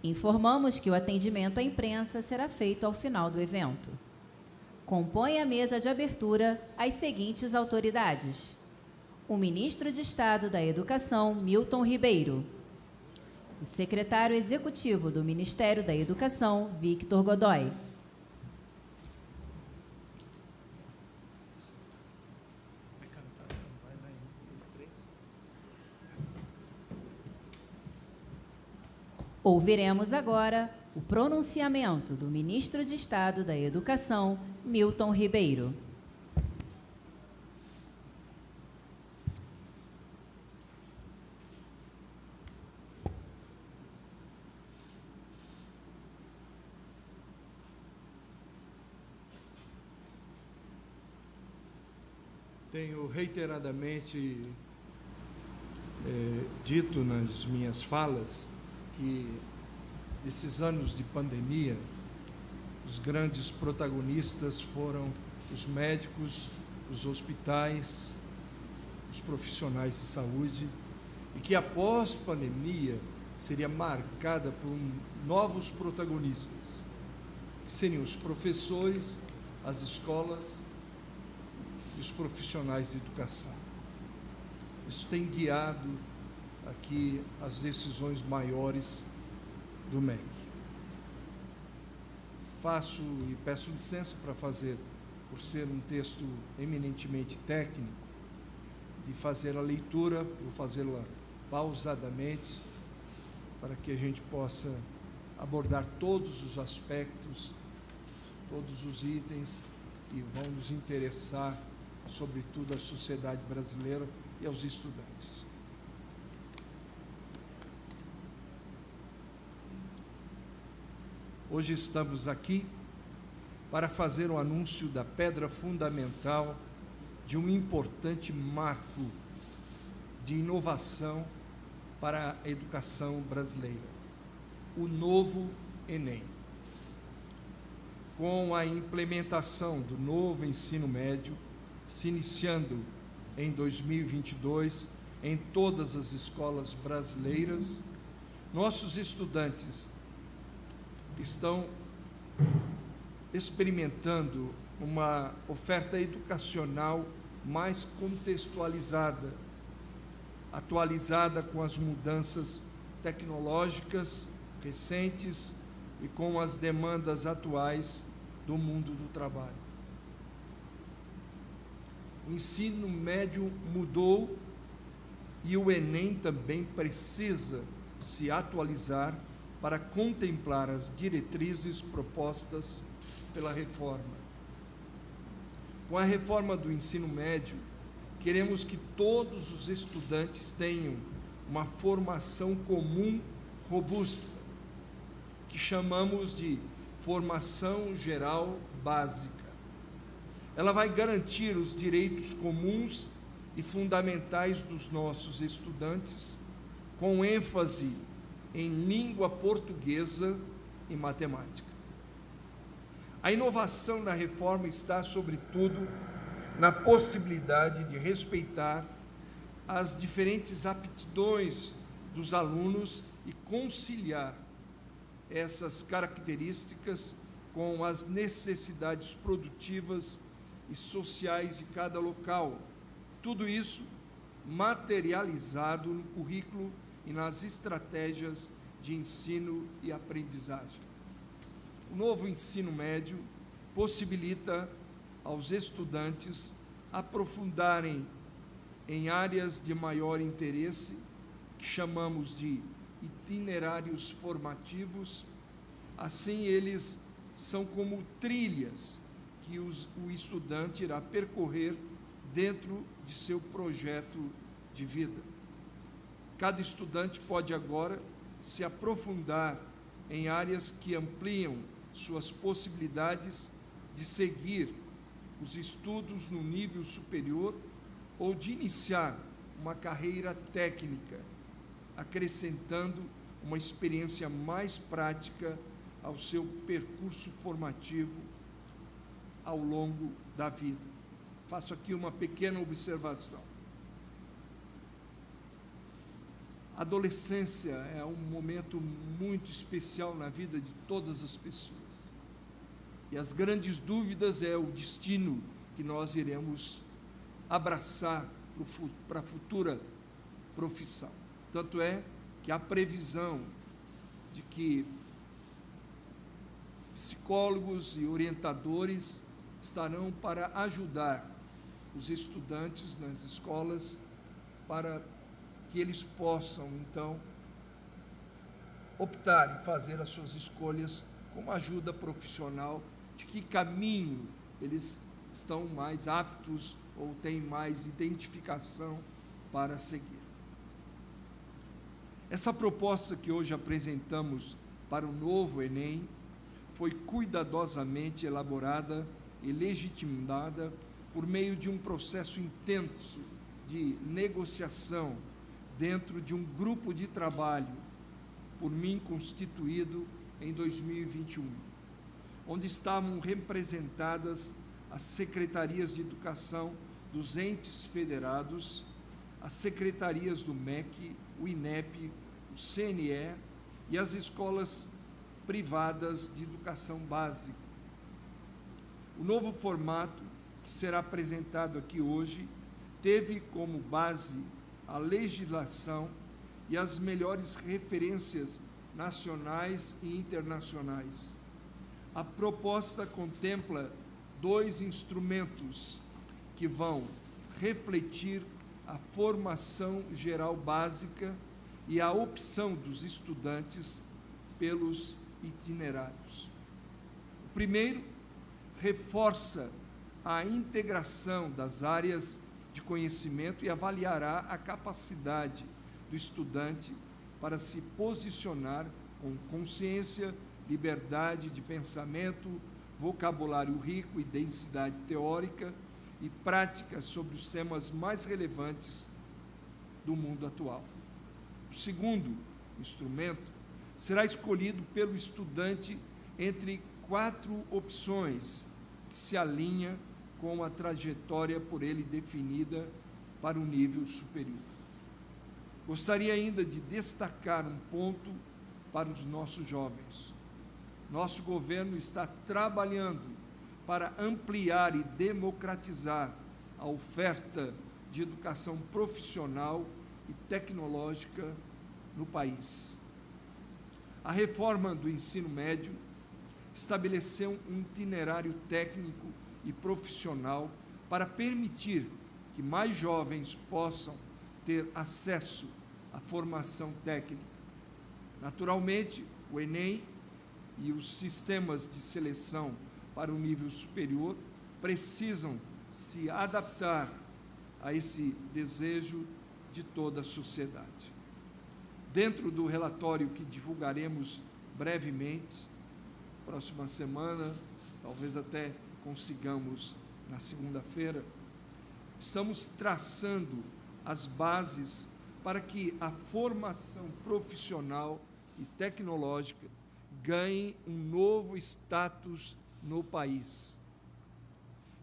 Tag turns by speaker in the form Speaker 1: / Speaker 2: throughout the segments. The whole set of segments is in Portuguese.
Speaker 1: Informamos que o atendimento à imprensa será feito ao final do evento. Compõe a mesa de abertura as seguintes autoridades: o Ministro de Estado da Educação, Milton Ribeiro; o Secretário Executivo do Ministério da Educação, Victor Godoy; ouviremos agora o pronunciamento do Ministro de Estado da Educação, Milton Ribeiro.
Speaker 2: Tenho reiteradamente dito nas minhas falas que esses anos de pandemia, os grandes protagonistas foram os médicos, os hospitais, os profissionais de saúde, e que após pandemia seria marcada por novos protagonistas, que seriam os professores, as escolas e os profissionais de educação. Isso tem guiado aqui as decisões maiores do MEC. Faço e peço licença para fazer, por ser um texto eminentemente técnico, de fazer a leitura, vou fazê-la pausadamente, para que a gente possa abordar todos os aspectos, todos os itens que vão nos interessar, sobretudo à sociedade brasileira e aos estudantes. Hoje estamos aqui para fazer o anúncio da pedra fundamental de um importante marco de inovação para a educação brasileira, o novo Enem. Com a implementação do novo ensino médio, se iniciando em 2022 em todas as escolas brasileiras, nossos estudantes estão experimentando uma oferta educacional mais contextualizada, atualizada com as mudanças tecnológicas recentes e com as demandas atuais do mundo do trabalho. O ensino médio mudou e o Enem também precisa se atualizar para contemplar as diretrizes propostas pela reforma. Com a reforma do ensino médio, queremos que todos os estudantes tenham uma formação comum robusta, que chamamos de formação geral básica. Ela vai garantir os direitos comuns e fundamentais dos nossos estudantes, com ênfase em língua portuguesa e matemática. A inovação da reforma está, sobretudo, na possibilidade de respeitar as diferentes aptidões dos alunos e conciliar essas características com as necessidades produtivas e sociais de cada local. Tudo isso materializado no currículo e nas estratégias de ensino e aprendizagem. O novo ensino médio possibilita aos estudantes aprofundarem em áreas de maior interesse, que chamamos de itinerários formativos. Assim, eles são como trilhas que o estudante irá percorrer dentro de seu projeto de vida. Cada estudante pode agora se aprofundar em áreas que ampliam suas possibilidades de seguir os estudos no nível superior ou de iniciar uma carreira técnica, acrescentando uma experiência mais prática ao seu percurso formativo ao longo da vida. Faço aqui uma pequena observação. A adolescência é um momento muito especial na vida de todas as pessoas. E as grandes dúvidas é o destino que nós iremos abraçar para a futura profissão. Tanto é que há previsão de que psicólogos e orientadores estarão para ajudar os estudantes nas escolas para que eles possam, então, optar e fazer as suas escolhas com ajuda profissional, de que caminho eles estão mais aptos ou têm mais identificação para seguir. Essa proposta que hoje apresentamos para o novo Enem foi cuidadosamente elaborada e legitimada por meio de um processo intenso de negociação dentro de um grupo de trabalho, por mim constituído em 2021, onde estavam representadas as secretarias de educação dos entes federados, as secretarias do MEC, o INEP, o CNE e as escolas privadas de educação básica. O novo formato que será apresentado aqui hoje teve como base a legislação e as melhores referências nacionais e internacionais. A proposta contempla 2 instrumentos que vão refletir a formação geral básica e a opção dos estudantes pelos itinerários. O primeiro reforça a integração das áreas de conhecimento e avaliará a capacidade do estudante para se posicionar com consciência, liberdade de pensamento, vocabulário rico e densidade teórica e prática sobre os temas mais relevantes do mundo atual. O segundo instrumento será escolhido pelo estudante entre 4 opções que se alinham com a trajetória por ele definida para o nível superior. Gostaria ainda de destacar um ponto para os nossos jovens. Nosso governo está trabalhando para ampliar e democratizar a oferta de educação profissional e tecnológica no país. A reforma do ensino médio estabeleceu um itinerário técnico e profissional para permitir que mais jovens possam ter acesso à formação técnica. Naturalmente, o Enem e os sistemas de seleção para o nível superior precisam se adaptar a esse desejo de toda a sociedade. Dentro do relatório que divulgaremos brevemente, próxima semana, talvez até consigamos na segunda-feira, estamos traçando as bases para que a formação profissional e tecnológica ganhe um novo status no país.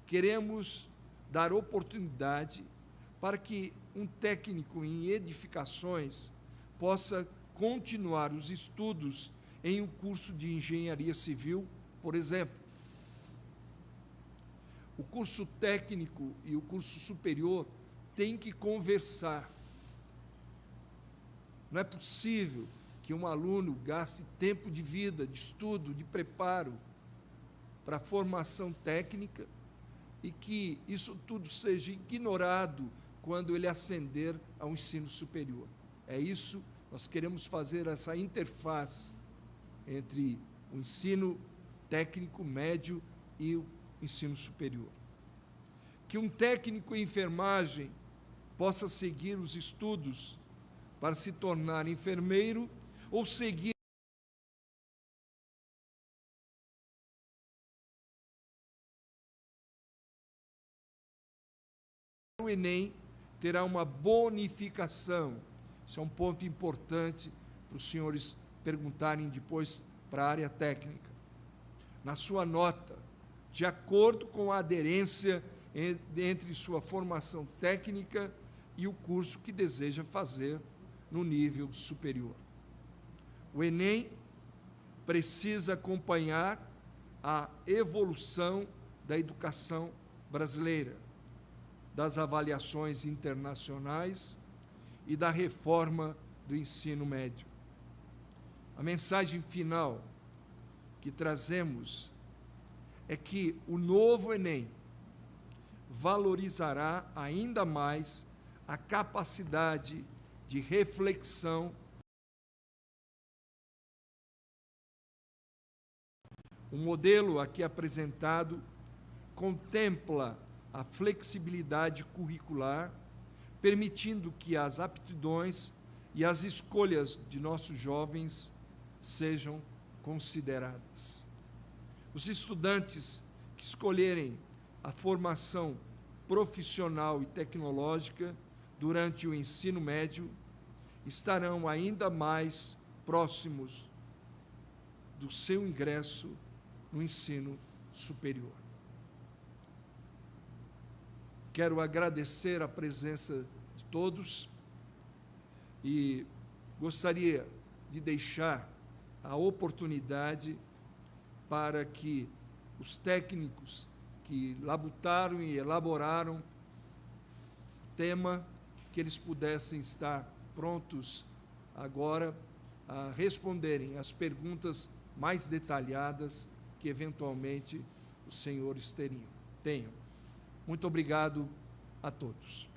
Speaker 2: Queremos dar oportunidade para que um técnico em edificações possa continuar os estudos em um curso de engenharia civil, por exemplo. O curso técnico e o curso superior têm que conversar. Não é possível que um aluno gaste tempo de vida, de estudo, de preparo para a formação técnica e que isso tudo seja ignorado quando ele ascender ao ensino superior. É isso, nós queremos fazer essa interface entre o ensino técnico médio e o ensino superior. Que um técnico em enfermagem possa seguir os estudos para se tornar enfermeiro ou seguir o Enem, terá uma bonificação. Isso é um ponto importante para os senhores perguntarem depois para a área técnica. Na sua nota, de acordo com a aderência entre sua formação técnica e o curso que deseja fazer no nível superior. O Enem precisa acompanhar a evolução da educação brasileira, das avaliações internacionais e da reforma do ensino médio. A mensagem final que trazemos é que o novo Enem valorizará ainda mais a capacidade de reflexão. O modelo aqui apresentado contempla a flexibilidade curricular, permitindo que as aptidões e as escolhas de nossos jovens sejam consideradas. Os estudantes que escolherem a formação profissional e tecnológica durante o ensino médio estarão ainda mais próximos do seu ingresso no ensino superior. Quero agradecer a presença de todos e gostaria de deixar a oportunidade para que os técnicos que labutaram e elaboraram o tema, que eles pudessem estar prontos agora a responderem as perguntas mais detalhadas que, eventualmente, os senhores tenham. Muito obrigado a todos.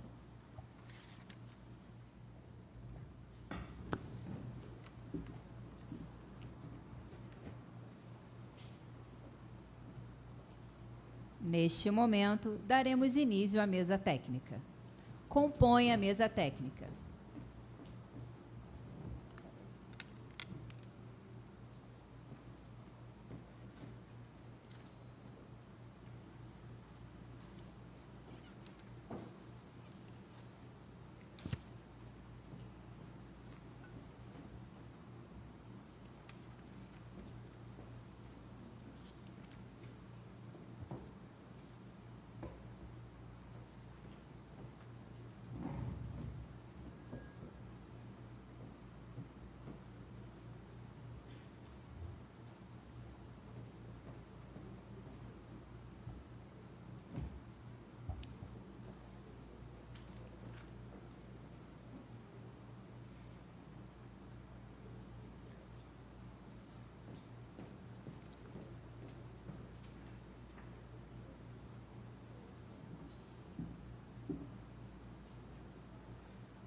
Speaker 1: Neste momento, daremos início à mesa técnica. Compõe a mesa técnica: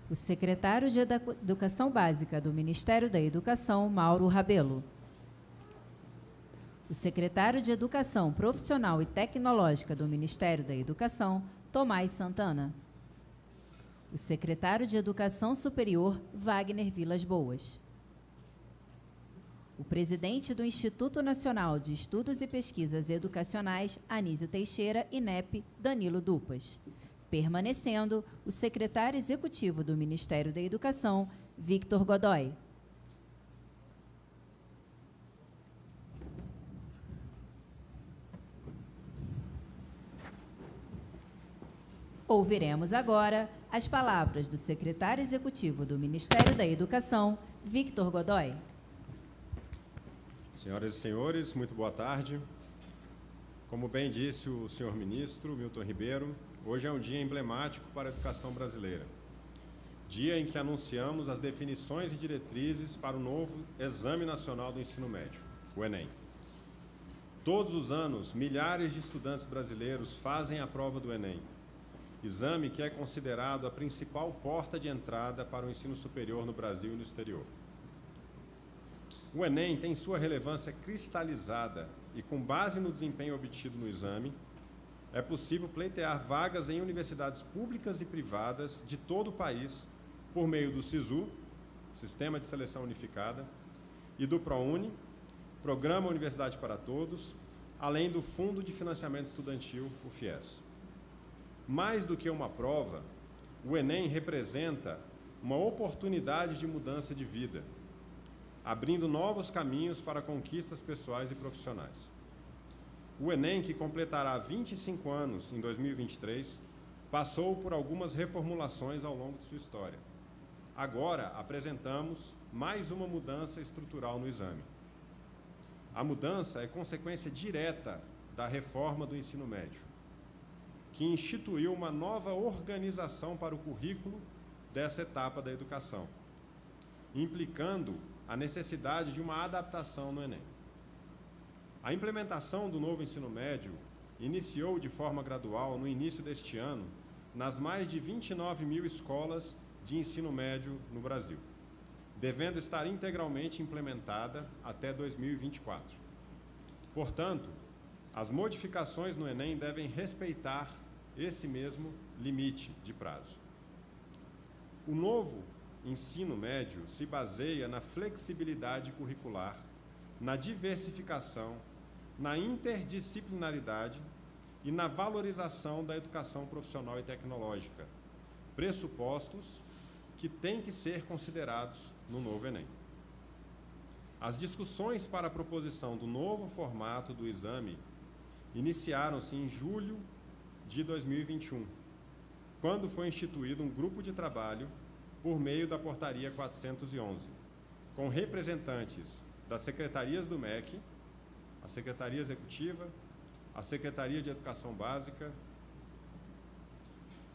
Speaker 1: o secretário de Educação Básica do Ministério da Educação, Mauro Rabelo. O secretário de Educação Profissional e Tecnológica do Ministério da Educação, Tomás Santana. O secretário de Educação Superior, Wagner Vilas Boas. O presidente do Instituto Nacional de Estudos e Pesquisas Educacionais, Anísio Teixeira, INEP, Danilo Dupas. Permanecendo o secretário executivo do Ministério da Educação, Victor Godoy. Ouviremos agora as palavras do secretário executivo do Ministério da Educação, Victor Godoy.
Speaker 3: Senhoras e senhores, muito boa tarde. Como bem disse o senhor ministro Milton Ribeiro, hoje é um dia emblemático para a educação brasileira. Dia em que anunciamos as definições e diretrizes para o novo Exame Nacional do Ensino Médio, o Enem. Todos os anos, milhares de estudantes brasileiros fazem a prova do Enem, exame que é considerado a principal porta de entrada para o ensino superior no Brasil e no exterior. O Enem tem sua relevância cristalizada e, com base no desempenho obtido no exame, é possível pleitear vagas em universidades públicas e privadas de todo o país por meio do SISU, Sistema de Seleção Unificada, e do ProUni, Programa Universidade para Todos, além do Fundo de Financiamento Estudantil, o FIES. Mais do que uma prova, o Enem representa uma oportunidade de mudança de vida, abrindo novos caminhos para conquistas pessoais e profissionais. O Enem, que completará 25 anos em 2023, passou por algumas reformulações ao longo de sua história. agora apresentamos mais uma mudança estrutural no exame. A mudança é consequência direta da reforma do ensino médio, que instituiu uma nova organização para o currículo dessa etapa da educação, implicando a necessidade de uma adaptação no Enem. A implementação do novo ensino médio iniciou de forma gradual no início deste ano nas mais de 29 mil escolas de ensino médio no Brasil, devendo estar integralmente implementada até 2024. Portanto, as modificações no Enem devem respeitar esse mesmo limite de prazo. O novo ensino médio se baseia na flexibilidade curricular, na diversificação, na interdisciplinaridade e na valorização da educação profissional e tecnológica, pressupostos que têm que ser considerados no novo Enem. As discussões para a proposição do novo formato do exame iniciaram-se em julho de 2021, quando foi instituído um grupo de trabalho por meio da Portaria 411, com representantes das secretarias do MEC, a Secretaria Executiva, a Secretaria de Educação Básica,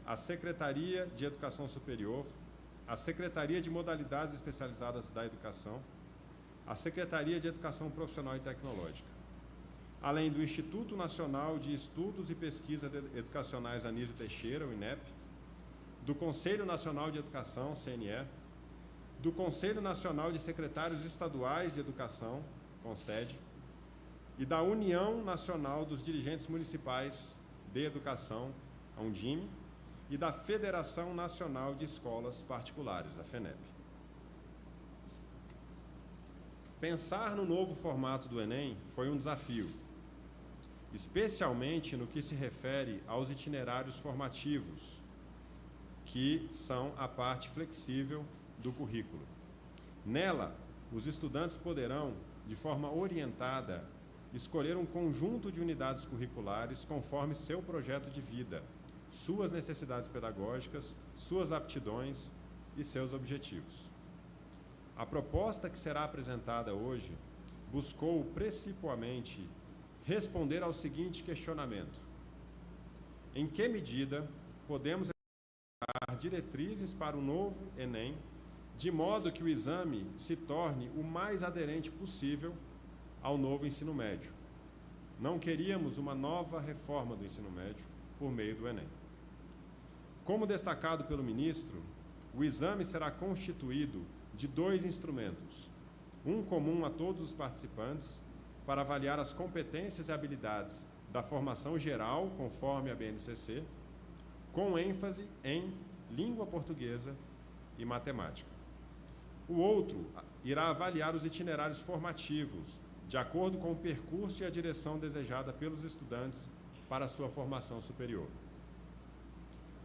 Speaker 3: a Secretaria de Educação Superior, a Secretaria de Modalidades Especializadas da Educação, a Secretaria de Educação Profissional e Tecnológica, além do Instituto Nacional de Estudos e Pesquisas Educacionais Anísio Teixeira, o INEP, do Conselho Nacional de Educação, CNE, do Conselho Nacional de Secretários Estaduais de Educação, CONSED, e da União Nacional dos Dirigentes Municipais de Educação, a Undime, e da Federação Nacional de Escolas Particulares, a FENEP. Pensar no novo formato do Enem foi um desafio, especialmente no que se refere aos itinerários formativos, que são a parte flexível do currículo. Nela, os estudantes poderão, de forma orientada, escolher um conjunto de unidades curriculares conforme seu projeto de vida, suas necessidades pedagógicas, suas aptidões e seus objetivos. A proposta que será apresentada hoje buscou principalmente responder ao seguinte questionamento: em que medida podemos dar diretrizes para o novo Enem, de modo que o exame se torne o mais aderente possível ao novo ensino médio? Não queríamos uma nova reforma do ensino médio por meio do Enem. Como destacado pelo ministro, o exame será constituído de 2 instrumentos, um comum a todos os participantes, para avaliar as competências e habilidades da formação geral, conforme a BNCC, com ênfase em língua portuguesa e matemática. O outro irá avaliar os itinerários formativos, de acordo com o percurso e a direção desejada pelos estudantes para a sua formação superior.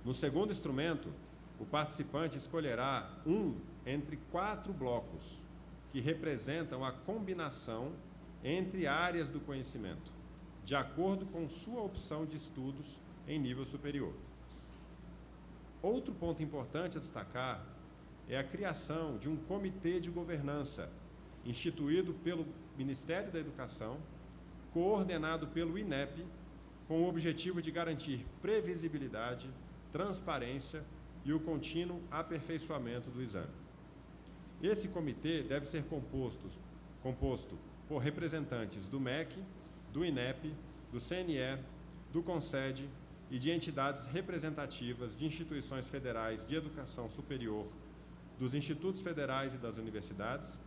Speaker 3: No segundo instrumento, o participante escolherá um entre 4 blocos, que representam a combinação entre áreas do conhecimento, de acordo com sua opção de estudos em nível superior. Outro ponto importante a destacar é a criação de um comitê de governança, instituído pelo Ministério da Educação, coordenado pelo INEP, com o objetivo de garantir previsibilidade, transparência e o contínuo aperfeiçoamento do exame. Esse comitê deve ser composto por representantes do MEC, do INEP, do CNE, do CONSED e de entidades representativas de instituições federais de educação superior, dos institutos federais e das universidades,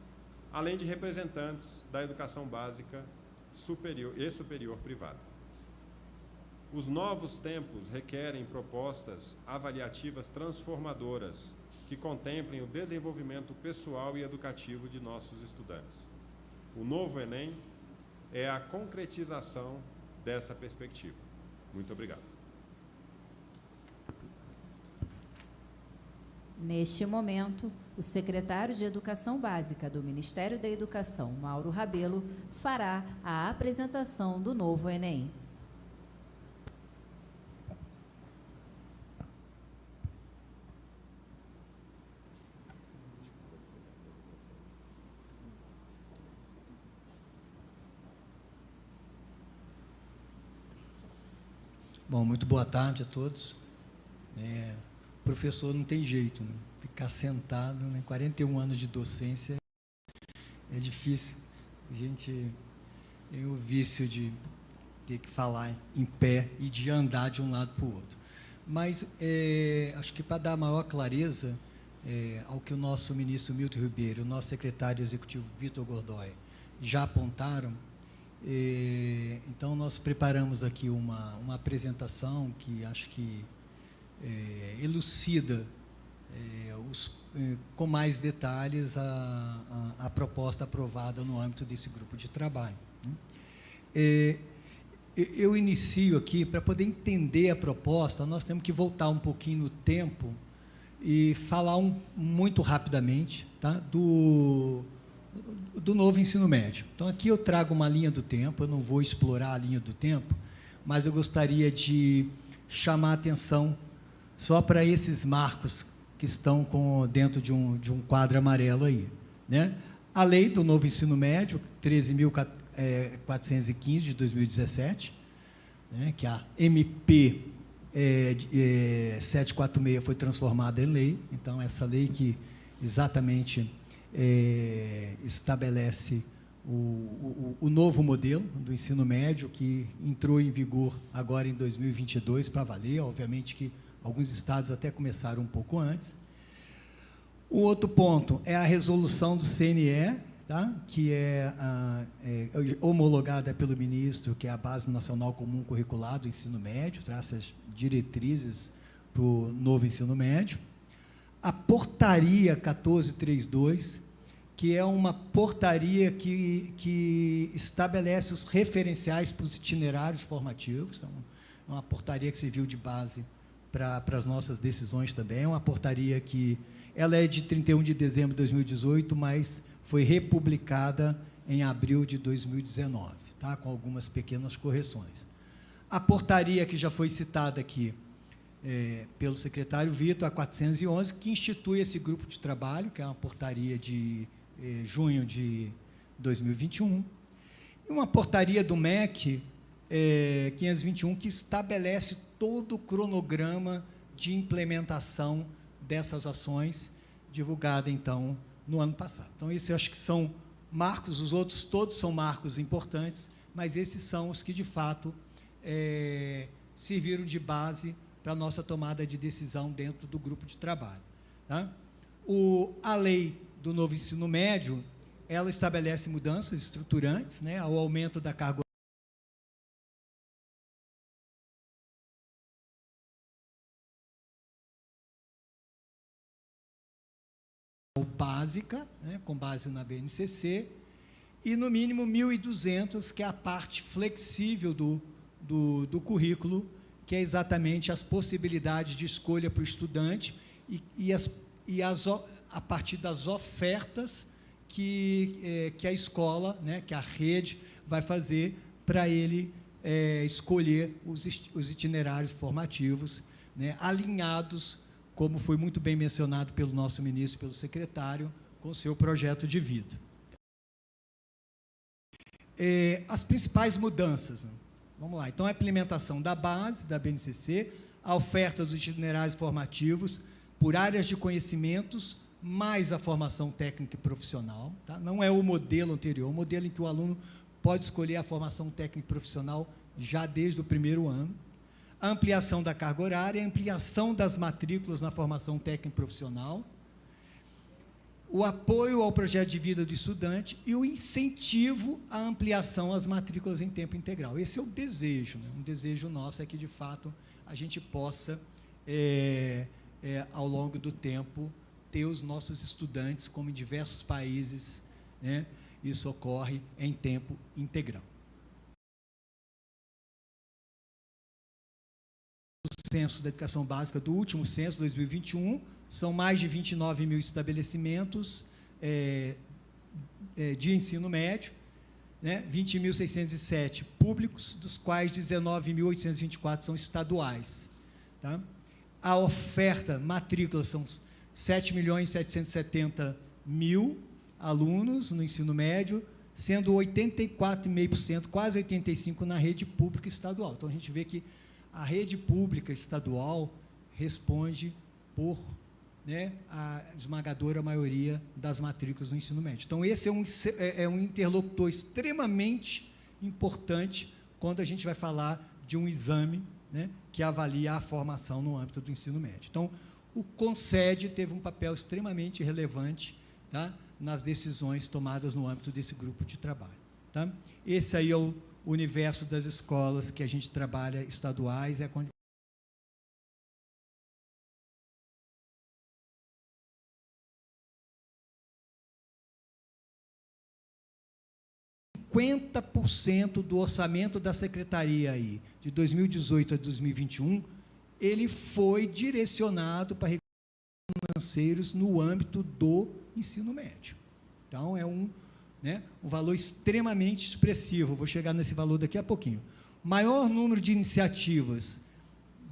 Speaker 3: além de representantes da educação básica superior e superior privada. Os novos tempos requerem propostas avaliativas transformadoras que contemplem o desenvolvimento pessoal e educativo de nossos estudantes. O novo Enem é a concretização dessa perspectiva. Muito obrigado.
Speaker 1: Neste momento, o secretário de Educação Básica do Ministério da Educação, Mauro Rabelo, fará a apresentação do novo Enem.
Speaker 4: Bom, muito boa tarde a todos. Professor não tem jeito, né? Ficar sentado, né? 41 anos de docência é difícil. A gente tem o vício de ter que falar em pé e de andar de um lado para o outro. Mas acho que para dar maior clareza ao que o nosso ministro Milton Ribeiro, o nosso secretário executivo Vitor Godoy já apontaram, então nós preparamos aqui uma apresentação que acho que elucida com mais detalhes a proposta aprovada no âmbito desse grupo de trabalho. Eu inicio aqui, para poder entender a proposta, nós temos que voltar um pouquinho no tempo e falar muito rapidamente, tá, do novo ensino médio. Então, aqui eu trago uma linha do tempo, eu não vou explorar a linha do tempo, mas eu gostaria de chamar a atenção só para esses marcos que estão dentro de um quadro amarelo aí, né? A lei do novo ensino médio, 13.415, de 2017, né, que a MP 746 foi transformada em lei. Então, essa lei que exatamente estabelece o novo modelo do ensino médio, que entrou em vigor agora em 2022 para valer. Obviamente que alguns estados até começaram um pouco antes. O outro ponto é a resolução do CNE, tá? Que é homologada pelo ministro, que é a Base Nacional Comum Curricular do Ensino Médio, traça as diretrizes para o novo ensino médio. A portaria 1432, que é uma portaria que estabelece os referenciais para os itinerários formativos. É uma portaria que serviu de base para as nossas decisões também. É uma portaria que ela é de 31 de dezembro de 2018, mas foi republicada em abril de 2019, tá? Com algumas pequenas correções. A portaria que já foi citada aqui pelo secretário Vitor, a 411, que institui esse grupo de trabalho, que é uma portaria de junho de 2021, e uma portaria do MEC 521, que estabelece todo o cronograma de implementação dessas ações, divulgada, então, no ano passado. Então, esses eu acho que são marcos, os outros todos são marcos importantes, mas esses são os que, de fato, serviram de base para a nossa tomada de decisão dentro do grupo de trabalho, tá? A lei do novo ensino médio, ela estabelece mudanças estruturantes, né, ao aumento da carga básica, né, com base na BNCC, e, no mínimo, 1.200, que é a parte flexível do currículo, que é exatamente as possibilidades de escolha para o estudante a partir das ofertas que a escola, né, que a rede vai fazer para ele escolher os itinerários formativos, né, alinhados, como foi muito bem mencionado pelo nosso ministro, pelo secretário, com o seu projeto de vida. As principais mudanças, né? Vamos lá. Então, a implementação da base, da BNCC, a oferta dos itinerários formativos por áreas de conhecimentos, mais a formação técnica e profissional, tá? Não é o modelo anterior, o modelo em que o aluno pode escolher a formação técnica e profissional já desde o primeiro ano. A ampliação da carga horária, a ampliação das matrículas na formação técnica e profissional, o apoio ao projeto de vida do estudante e o incentivo à ampliação às matrículas em tempo integral. Esse é o desejo, né? Um desejo nosso é que, de fato, a gente possa, ao longo do tempo, ter os nossos estudantes, como em diversos países, né, isso ocorre em tempo integral. O censo da educação básica do último censo, 2021, são mais de 29 mil estabelecimentos de ensino médio, né, 20.607 públicos, dos quais 19.824 são estaduais, tá? A oferta, matrícula, são 7.770.000 alunos no ensino médio, sendo 84,5%, quase 85% na rede pública estadual. Então, a gente vê que a rede pública estadual responde por, né, a esmagadora maioria das matrículas do ensino médio. Então, esse é um interlocutor extremamente importante quando a gente vai falar de um exame, né, que avalia a formação no âmbito do ensino médio. Então, o CONSED teve um papel extremamente relevante, tá, nas decisões tomadas no âmbito desse grupo de trabalho. Tá? Esse aí é o universo das escolas que a gente trabalha estaduais, é a 50% do orçamento da secretaria aí, de 2018 a 2021, ele foi direcionado para recursos financeiros no âmbito do ensino médio. Então, é um valor extremamente expressivo. Vou chegar nesse valor daqui a pouquinho. Maior número de iniciativas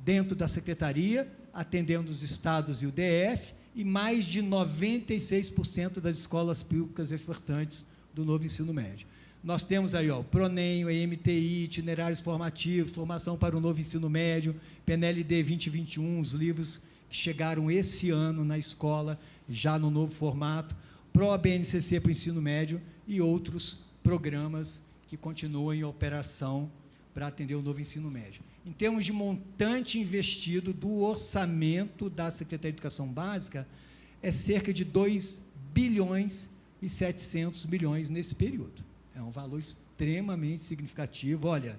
Speaker 4: dentro da secretaria, atendendo os estados e o DF, e mais de 96% das escolas públicas ofertantes do novo ensino médio. Nós temos aí, o PRONEM, o EMTI, itinerários formativos, formação para o novo ensino médio, PNLD 2021, os livros que chegaram esse ano na escola, já no novo formato, PRO-BNCC para o ensino médio e outros programas que continuam em operação para atender o novo ensino médio. Em termos de montante investido do orçamento da Secretaria de Educação Básica, é cerca de 2 bilhões e 700 milhões nesse período. É um valor extremamente significativo. Olha,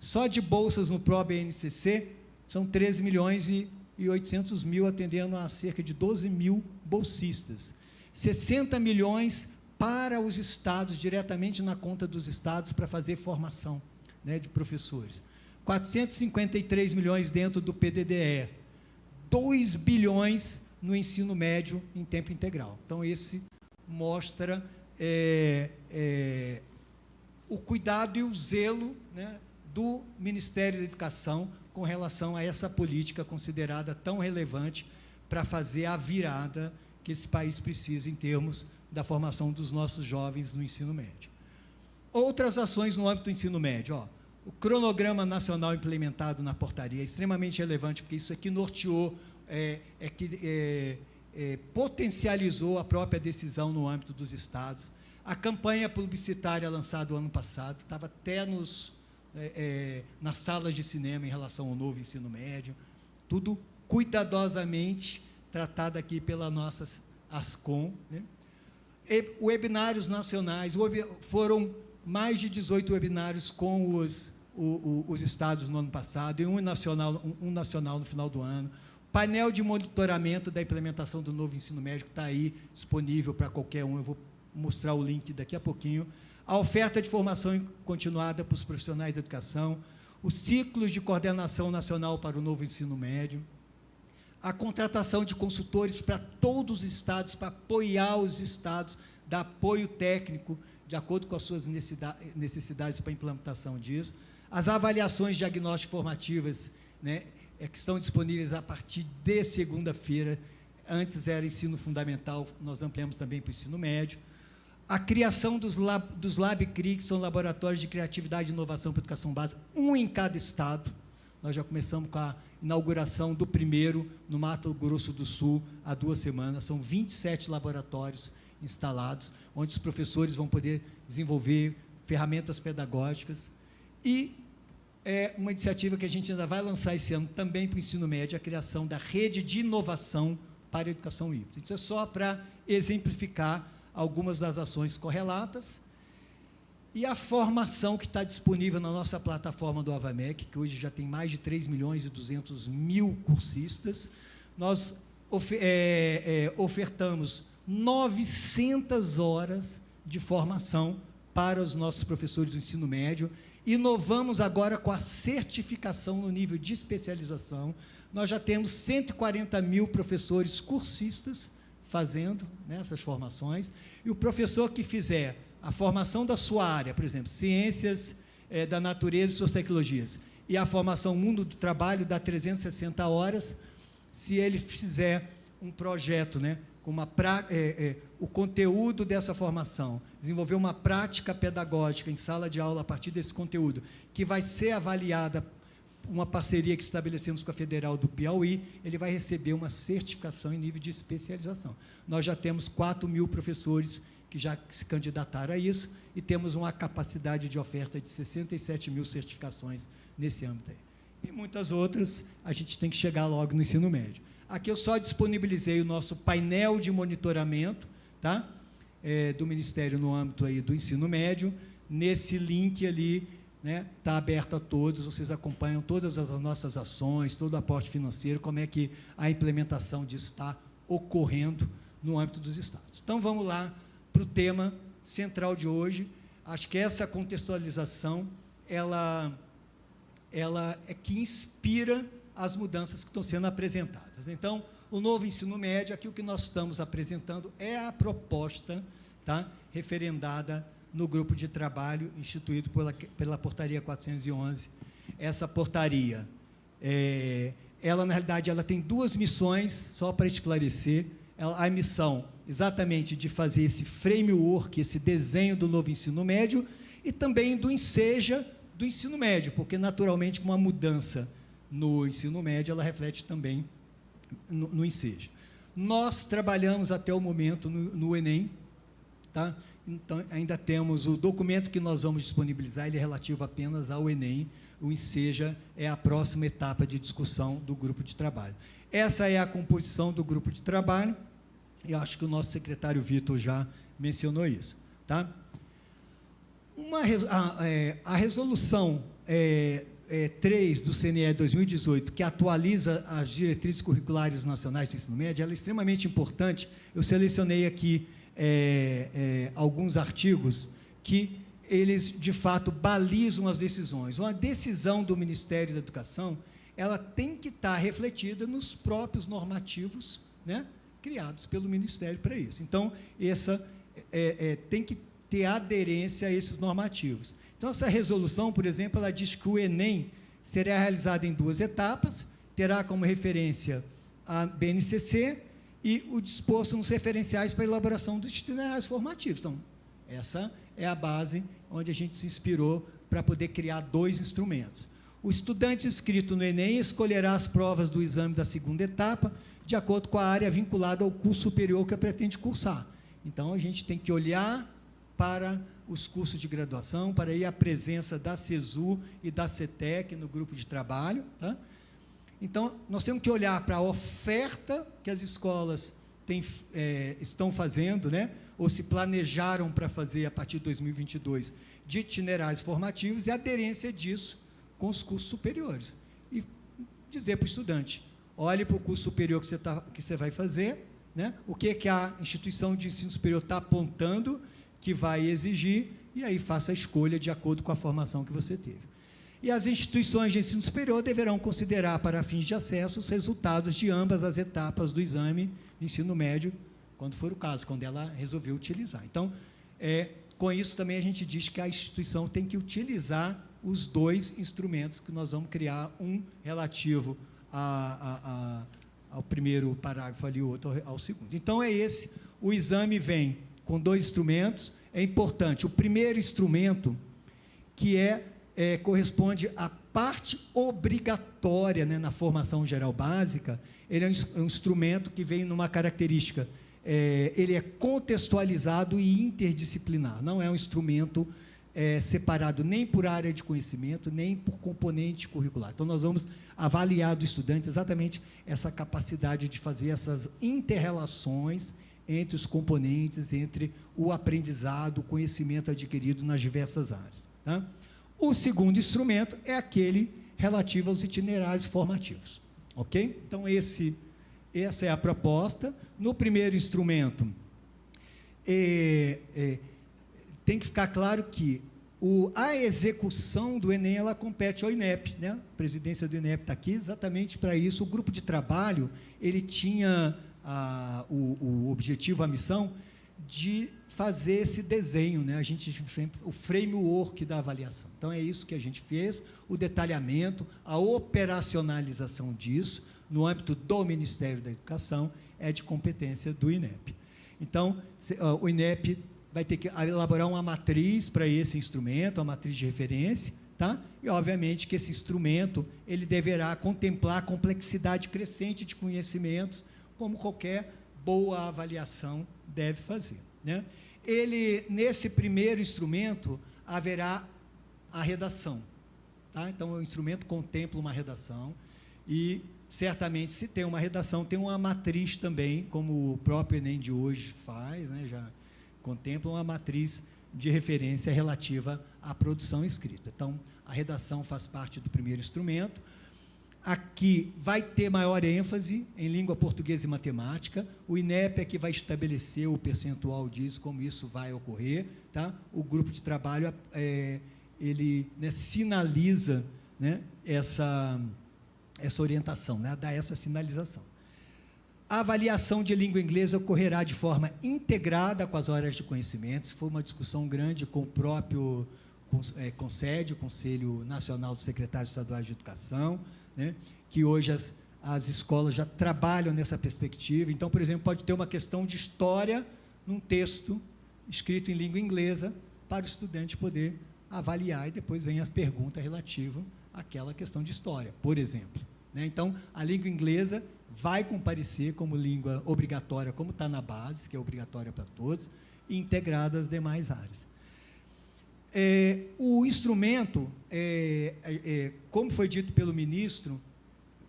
Speaker 4: só de bolsas no PRO-BNCC são 13 milhões e 800 mil, atendendo a cerca de 12 mil bolsistas. 60 milhões para os estados, diretamente na conta dos estados, para fazer formação, né, de professores. 453 milhões dentro do PDDE. 2 bilhões no ensino médio em tempo integral. Então, esse mostra o cuidado e o zelo, né, do Ministério da Educação com relação a essa política considerada tão relevante para fazer a virada que esse país precisa em termos da formação dos nossos jovens no ensino médio. Outras ações no âmbito do ensino médio, o cronograma nacional implementado na portaria é extremamente relevante, porque isso aqui norteou, potencializou a própria decisão no âmbito dos estados. A campanha publicitária lançada o ano passado, estava até nas salas de cinema em relação ao novo ensino médio, tudo cuidadosamente tratado aqui pela nossa ASCOM, né? Webinários nacionais, foram mais de 18 webinários com os estados no ano passado, e um nacional no final do ano. Painel de monitoramento da implementação do novo ensino médio, que está aí disponível para qualquer um, eu vou mostrar o link daqui a pouquinho. A oferta de formação continuada para os profissionais da educação, os ciclos de coordenação nacional para o novo ensino médio, a contratação de consultores para todos os estados, para apoiar os estados, dar apoio técnico, de acordo com as suas necessidades para a implementação disso, as avaliações diagnósticas formativas, né, que estão disponíveis a partir de segunda-feira. Antes era ensino fundamental, nós ampliamos também para o ensino médio. A criação dos LabCRI, que são laboratórios de criatividade e inovação para a educação básica, um em cada estado. Nós já começamos com a inauguração do primeiro no Mato Grosso do Sul, há 2 semanas. São 27 laboratórios instalados, onde os professores vão poder desenvolver ferramentas pedagógicas. E uma iniciativa que a gente ainda vai lançar esse ano também para o ensino médio, a criação da rede de inovação para a educação híbrida. Isso é só para exemplificar algumas das ações correlatas. E a formação que está disponível na nossa plataforma do AVAMEC, que hoje já tem mais de 3 milhões e 200 mil cursistas. Nós ofertamos 900 horas de formação para os nossos professores do ensino médio. Inovamos agora com a certificação no nível de especialização. Nós já temos 140 mil professores cursistas fazendo, né, essas formações. E o professor que fizer a formação da sua área, por exemplo, ciências da natureza e suas tecnologias, e a formação mundo do trabalho dá 360 horas, se ele fizer um projeto, né, com o conteúdo dessa formação, desenvolver uma prática pedagógica em sala de aula a partir desse conteúdo, que vai ser avaliada uma parceria que estabelecemos com a Federal do Piauí, ele vai receber uma certificação em nível de especialização. Nós já temos 4.000 professores que já se candidataram a isso e temos uma capacidade de oferta de 67.000 certificações nesse âmbito aí. E muitas outras, a gente tem que chegar logo no ensino médio. Aqui eu só disponibilizei o nosso painel de monitoramento, tá? Do Ministério no âmbito aí do ensino médio. Nesse link ali, né, está aberto a todos, vocês acompanham todas as nossas ações, todo o aporte financeiro, como é que a implementação disso está ocorrendo no âmbito dos estados. Então, vamos lá para o tema central de hoje. Acho que essa contextualização, ela é que inspira as mudanças que estão sendo apresentadas. Então, o novo ensino médio, aqui o que nós estamos apresentando é a proposta, tá, referendada no grupo de trabalho instituído pela portaria 411. Essa portaria, ela, na realidade, ela tem duas missões, só para esclarecer. A missão, exatamente, de fazer esse framework, esse desenho do novo ensino médio, e também do enseja do ensino médio, porque, naturalmente, com uma mudança no ensino médio, ela reflete também no enseja. Nós trabalhamos até o momento no Enem, tá? Então, ainda temos o documento que nós vamos disponibilizar, ele é relativo apenas ao Enem, o enseja é a próxima etapa de discussão do grupo de trabalho. Essa é a composição do grupo de trabalho, e acho que o nosso secretário Vitor já mencionou isso, tá? A resolução 3 do CNE 2018, que atualiza as diretrizes curriculares nacionais de ensino médio, ela é extremamente importante. Eu selecionei aqui alguns artigos que eles, de fato, balizam as decisões. Uma decisão do Ministério da Educação, ela tem que estar refletida nos próprios normativos, né, criados pelo Ministério para isso. Então, essa tem que ter aderência a esses normativos. Então, essa resolução, por exemplo, ela diz que o Enem será realizado em 2 etapas, terá como referência a BNCC e o disposto nos referenciais para a elaboração dos itinerários formativos. Então, essa é a base onde a gente se inspirou para poder criar 2 instrumentos. O estudante inscrito no Enem escolherá as provas do exame da 2ª etapa, de acordo com a área vinculada ao curso superior que pretende cursar. Então, a gente tem que olhar para os cursos de graduação, para aí a presença da CESU e da CETEC no grupo de trabalho, tá? Então, nós temos que olhar para a oferta que as escolas estão fazendo, né, ou se planejaram para fazer a partir de 2022, de itinerários formativos, e a aderência disso com os cursos superiores. E dizer para o estudante, olhe para o curso superior que você vai fazer, né, o que a instituição de ensino superior está apontando que vai exigir, e aí faça a escolha de acordo com a formação que você teve. E as instituições de ensino superior deverão considerar, para fins de acesso, os resultados de ambas as etapas do exame de ensino médio, quando for o caso, quando ela resolveu utilizar. Então, com isso também a gente diz que a instituição tem que utilizar os 2 instrumentos que nós vamos criar, um relativo ao primeiro parágrafo ali, o outro ao segundo. Então, o exame vem com 2 instrumentos. É importante, o primeiro instrumento, que corresponde à parte obrigatória, né, na formação geral básica, ele é um instrumento que vem numa característica, ele é contextualizado e interdisciplinar, não é um instrumento separado nem por área de conhecimento, nem por componente curricular. Então, nós vamos avaliar do estudante exatamente essa capacidade de fazer essas inter-relações entre os componentes, entre o aprendizado, o conhecimento adquirido nas diversas áreas, tá? O segundo instrumento é aquele relativo aos itinerários formativos, ok? Então, essa é a proposta. No primeiro instrumento, tem que ficar claro que a execução do Enem, ela compete ao INEP, né? A presidência do INEP está aqui exatamente para isso. O grupo de trabalho, ele tinha o objetivo, a missão de fazer esse desenho, né? A gente sempre, o framework da avaliação. Então, é isso que a gente fez, o detalhamento, a operacionalização disso, no âmbito do Ministério da Educação, é de competência do INEP. Então, o INEP vai ter que elaborar uma matriz para esse instrumento, uma matriz de referência, tá? E, obviamente, que esse instrumento ele deverá contemplar a complexidade crescente de conhecimentos, como qualquer boa avaliação deve fazer, né? Nesse primeiro instrumento, haverá a redação, tá? Então, o instrumento contempla uma redação e, certamente, se tem uma redação, tem uma matriz também, como o próprio Enem de hoje faz, né? Já contempla uma matriz de referência relativa à produção escrita. Então, a redação faz parte do primeiro instrumento. Aqui vai ter maior ênfase em língua portuguesa e matemática. O INEP é que vai estabelecer o percentual disso, como isso vai ocorrer, tá? O grupo de trabalho, ele, né, sinaliza, né, essa orientação, né, dá essa sinalização. A avaliação de língua inglesa ocorrerá de forma integrada com as áreas de conhecimentos. Foi uma discussão grande com o próprio CONSED, o Conselho Nacional dos Secretários Estaduais de Educação, né, que hoje as escolas já trabalham nessa perspectiva. Então, por exemplo, pode ter uma questão de história num texto escrito em língua inglesa para o estudante poder avaliar, e depois vem a pergunta relativa àquela questão de história, por exemplo, né? Então, a língua inglesa vai comparecer como língua obrigatória, como está na base, que é obrigatória para todos, e integrada às demais áreas. O instrumento, como foi dito pelo ministro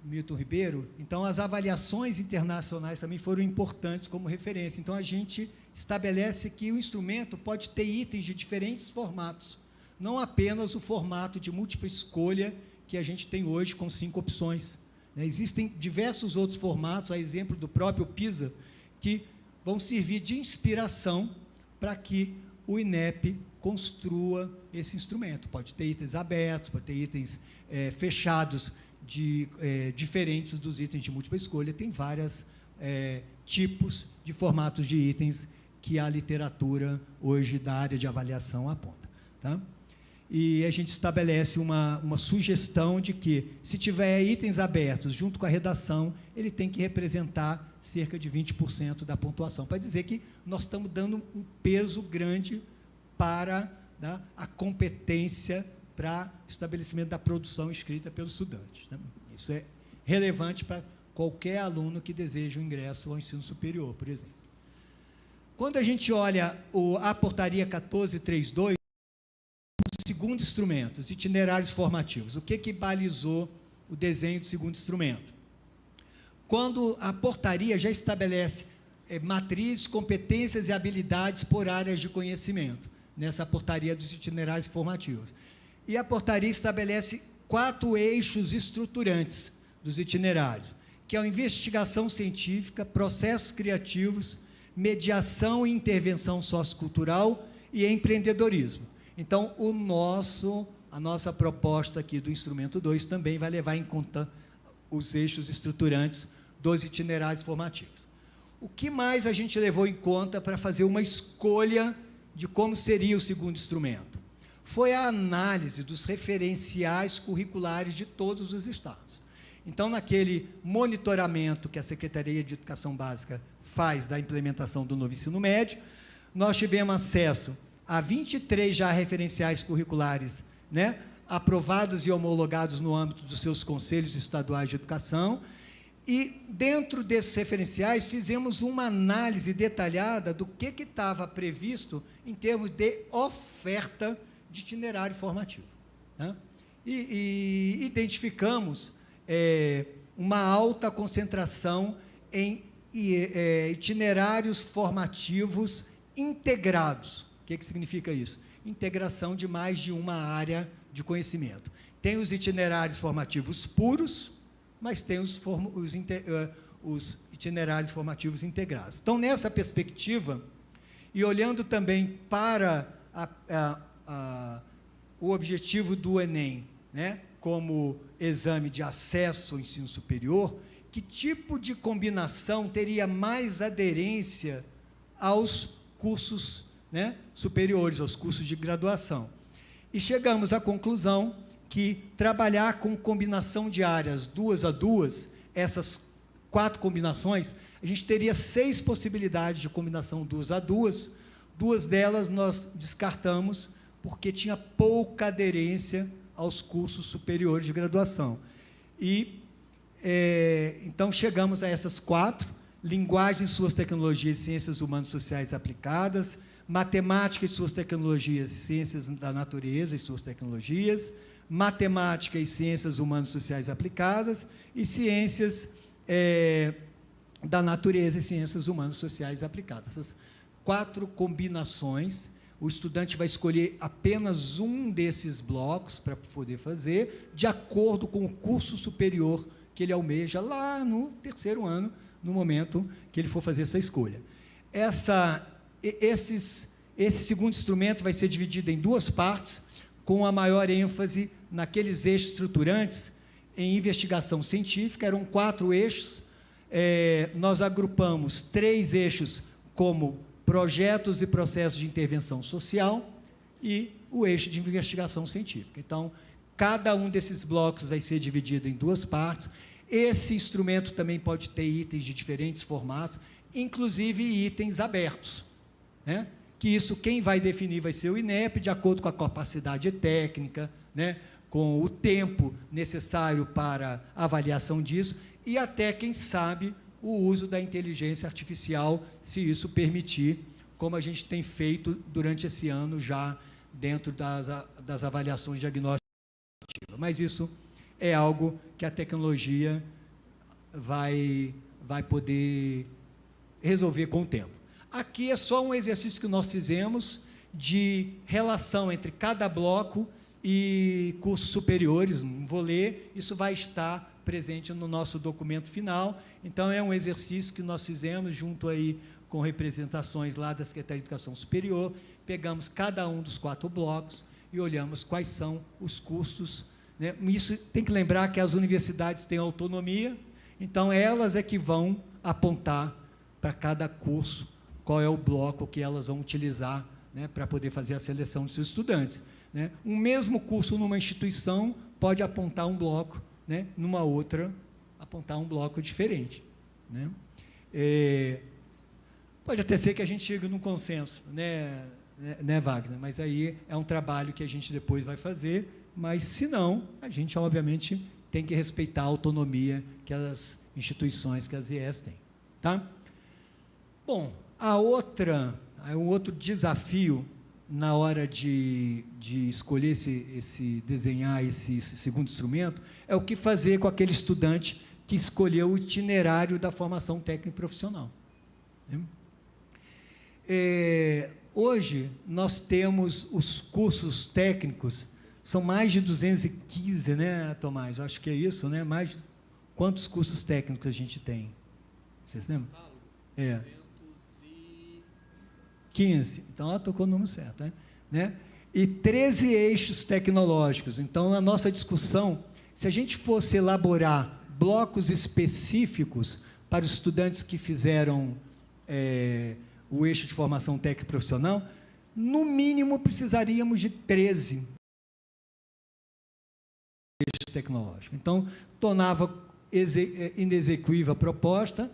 Speaker 4: Milton Ribeiro, então as avaliações internacionais também foram importantes como referência. Então, a gente estabelece que o instrumento pode ter itens de diferentes formatos, não apenas o formato de múltipla escolha que a gente tem hoje com 5 opções, né? Existem diversos outros formatos, a exemplo do próprio PISA, que vão servir de inspiração para que o INEP construa esse instrumento. Pode ter itens abertos, pode ter itens fechados, diferentes dos itens de múltipla escolha. Tem vários tipos de formatos de itens que a literatura hoje da área de avaliação aponta, tá? E a gente estabelece uma sugestão de que, se tiver itens abertos junto com a redação, ele tem que representar cerca de 20% da pontuação, para dizer que nós estamos dando um peso grande para, né, a competência para estabelecimento da produção escrita pelos estudantes, né? Isso é relevante para qualquer aluno que deseja o ingresso ao ensino superior, por exemplo. Quando a gente olha a portaria 1432, o segundo instrumento, os itinerários formativos, o que balizou o desenho do segundo instrumento? Quando a portaria já estabelece matrizes, competências e habilidades por áreas de conhecimento, nessa portaria dos itinerários formativos. E a portaria estabelece 4 eixos estruturantes dos itinerários, que é a investigação científica, processos criativos, mediação e intervenção sociocultural e empreendedorismo. Então, a nossa proposta aqui do instrumento 2 também vai levar em conta os eixos estruturantes dos itinerários formativos. O que mais a gente levou em conta para fazer uma escolha de como seria o segundo instrumento? Foi a análise dos referenciais curriculares de todos os estados. Então, naquele monitoramento que a Secretaria de Educação Básica faz da implementação do novo ensino médio, nós tivemos acesso a 23 já referenciais curriculares, né, aprovados e homologados no âmbito dos seus conselhos estaduais de educação, e dentro desses referenciais fizemos uma análise detalhada do que estava previsto em termos de oferta de itinerário formativo, né? E identificamos uma alta concentração em itinerários formativos integrados. O que significa isso? Integração de mais de uma área de conhecimento. Tem os itinerários formativos puros, mas tem os itinerários formativos integrados. Então, nessa perspectiva, e olhando também para o objetivo do Enem, né, como exame de acesso ao ensino superior, que tipo de combinação teria mais aderência aos cursos, né, superiores, aos cursos de graduação? E chegamos à conclusão que trabalhar com combinação de áreas 2 a 2, essas 4 combinações, a gente teria 6 possibilidades de combinação 2 a 2, 2 delas nós descartamos porque tinha pouca aderência aos cursos superiores de graduação. E, então, chegamos a essas 4, linguagem e suas tecnologias, ciências humanas e sociais aplicadas, matemática e suas tecnologias, ciências da natureza e suas tecnologias, matemática e ciências humanas e sociais aplicadas, e ciências da natureza e ciências humanas e sociais aplicadas. Essas 4 combinações, o estudante vai escolher apenas um desses blocos para poder fazer, de acordo com o curso superior que ele almeja lá no 3º ano, no momento que ele for fazer essa escolha. Esse segundo instrumento vai ser dividido em 2 partes, com a maior ênfase naqueles eixos estruturantes em investigação científica. Eram 4 eixos, nós agrupamos 3 eixos como projetos e processos de intervenção social e o eixo de investigação científica. Então, cada um desses blocos vai ser dividido em 2 partes. Esse instrumento também pode ter itens de diferentes formatos, inclusive itens abertos, né? Que isso, quem vai definir vai ser o INEP, de acordo com a capacidade técnica, né? Com o tempo necessário para a avaliação disso, e até, quem sabe, o uso da inteligência artificial, se isso permitir, como a gente tem feito durante esse ano já dentro das avaliações diagnósticas. Mas isso é algo que a tecnologia vai poder resolver com o tempo. Aqui é só um exercício que nós fizemos de relação entre cada bloco e cursos superiores. Não vou ler, isso vai estar presente no nosso documento final. Então, é um exercício que nós fizemos junto aí com representações lá da Secretaria de Educação Superior, pegamos cada um dos 4 blocos e olhamos quais são os cursos, né? Isso tem que lembrar que as universidades têm autonomia, então elas é que vão apontar para cada curso qual é o bloco que elas vão utilizar, né, para poder fazer a seleção dos seus estudantes, né? Um mesmo curso numa instituição pode apontar um bloco, né, numa outra, apontar um bloco diferente, né? Pode até ser que a gente chegue num consenso, né, Wagner? Mas aí é um trabalho que a gente depois vai fazer, mas, se não, a gente, obviamente, tem que respeitar a autonomia que as instituições, que as IES têm, tá? Bom, o outro desafio na hora de escolher desenhar esse segundo instrumento, é o que fazer com aquele estudante que escolheu o itinerário da formação técnica profissional. Hoje, nós temos os cursos técnicos, são mais de 215, né, Tomás? Acho que é isso, né? Quantos cursos técnicos a gente tem? Vocês lembram? 15. Então, ela tocou o número certo, né? E 13 eixos tecnológicos. Então, na nossa discussão, se a gente fosse elaborar blocos específicos para os estudantes que fizeram o eixo de formação técnica profissional, no mínimo precisaríamos de 13 eixos tecnológicos. Então, tornava inexequível a proposta.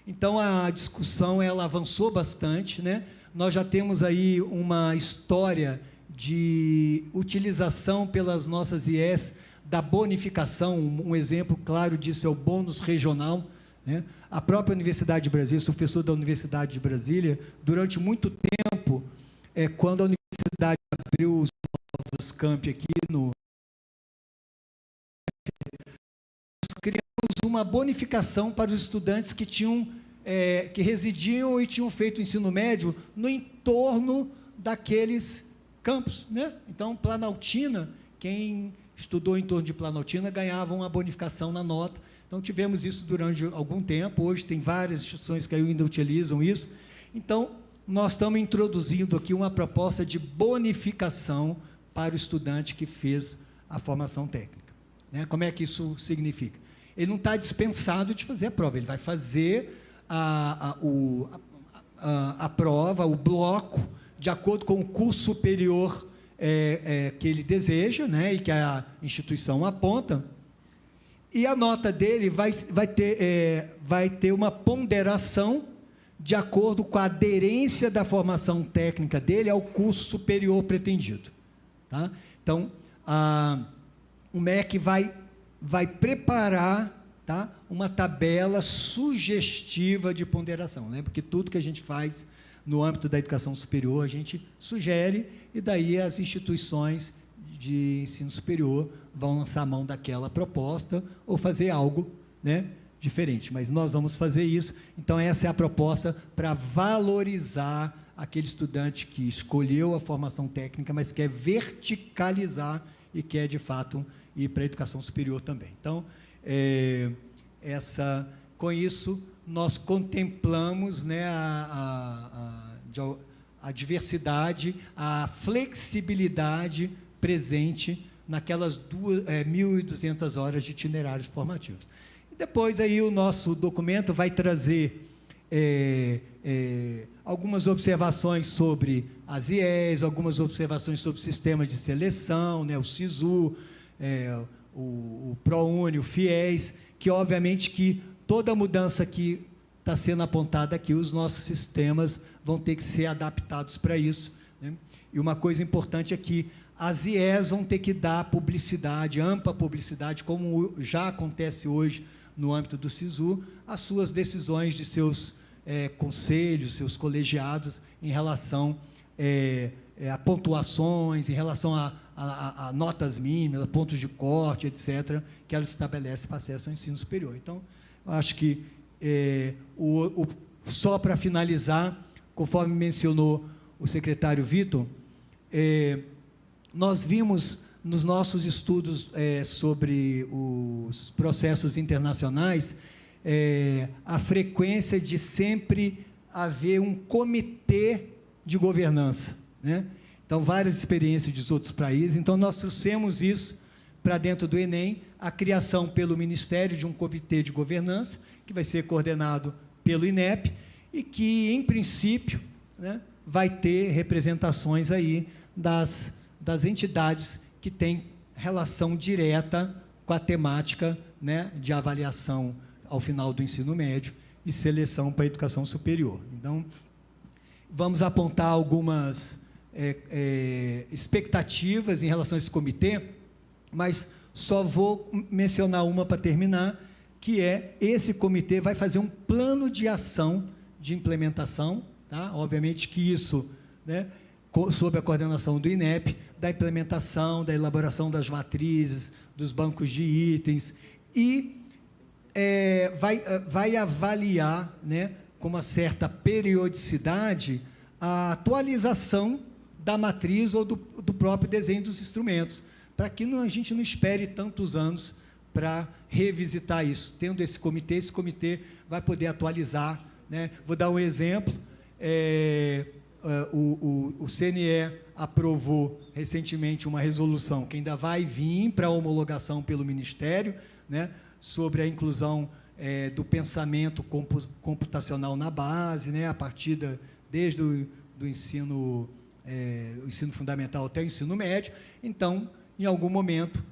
Speaker 4: Então, a discussão ela avançou bastante, né? Nós já temos aí uma história de utilização pelas nossas IES da bonificação. Um exemplo claro disso é o bônus regional, né? A própria Universidade de Brasília, sou professor da Universidade de Brasília, durante muito tempo, quando a universidade abriu os novos campi aqui nós criamos uma bonificação para os estudantes que que residiam e tinham feito o ensino médio no entorno daqueles campos, né? Então, Planaltina, quem estudou em torno de Planaltina ganhava uma bonificação na nota. Então, tivemos isso durante algum tempo. Hoje tem várias instituições que ainda utilizam isso. Então, nós estamos introduzindo aqui uma proposta de bonificação para o estudante que fez a formação técnica, né? Como é que isso significa? Ele não está dispensado de fazer a prova, ele vai fazer a prova, o bloco, de acordo com o curso superior que ele deseja, né, e que a instituição aponta, e a nota dele vai ter uma ponderação de acordo com a aderência da formação técnica dele ao curso superior pretendido. Tá? Então, o MEC vai preparar, tá, uma tabela sugestiva de ponderação. Lembra que tudo que a gente faz no âmbito da educação superior, a gente sugere, e daí as instituições de ensino superior vão lançar a mão daquela proposta ou fazer algo, né, diferente. Mas nós vamos fazer isso. Então, essa é a proposta para valorizar aquele estudante que escolheu a formação técnica, mas quer verticalizar e quer, de fato, ir para a educação superior também. Então, com isso, nós contemplamos, né, a diversidade, a flexibilidade presente naquelas 1.200 horas de itinerários formativos. E depois, aí, o nosso documento vai trazer algumas observações sobre as IES, algumas observações sobre o sistema de seleção, né, o SISU, o ProUni, o FIES, que, obviamente, que toda mudança que está sendo apontada aqui, os nossos sistemas vão ter que ser adaptados para isso, né? E uma coisa importante é que as IES vão ter que dar publicidade, ampla publicidade, como já acontece hoje no âmbito do SISU, as suas decisões de seus conselhos, seus colegiados, em relação a pontuações, em relação a notas mínimas, pontos de corte, etc., que elas estabelecem para acesso ao ensino superior. Então, eu acho que, só para finalizar, conforme mencionou o secretário Vitor, nós vimos nos nossos estudos sobre os processos internacionais a frequência de sempre haver um comitê de governança, né? Então, várias experiências de outros países. Então, nós trouxemos isso para dentro do Enem, a criação pelo Ministério de um comitê de governança, que vai ser coordenado pelo INEP, e que, em princípio, né, vai ter representações aí das entidades que têm relação direta com a temática, né, de avaliação ao final do ensino médio e seleção para a educação superior. Então, vamos apontar algumas expectativas em relação a esse comitê, mas só vou mencionar uma para terminar, que esse comitê vai fazer um plano de ação de implementação, tá? Obviamente que isso, né, sob a coordenação do INEP, da implementação, da elaboração das matrizes, dos bancos de itens, e vai avaliar, né, com uma certa periodicidade a atualização da matriz ou do próprio desenho dos instrumentos, para que a gente não espere tantos anos para revisitar isso. Tendo esse comitê vai poder atualizar, né? Vou dar um exemplo. O CNE aprovou recentemente uma resolução que ainda vai vir para homologação pelo Ministério, né, sobre a inclusão do pensamento computacional na base, né, a partir desde o ensino fundamental até o ensino médio. Então, em algum momento,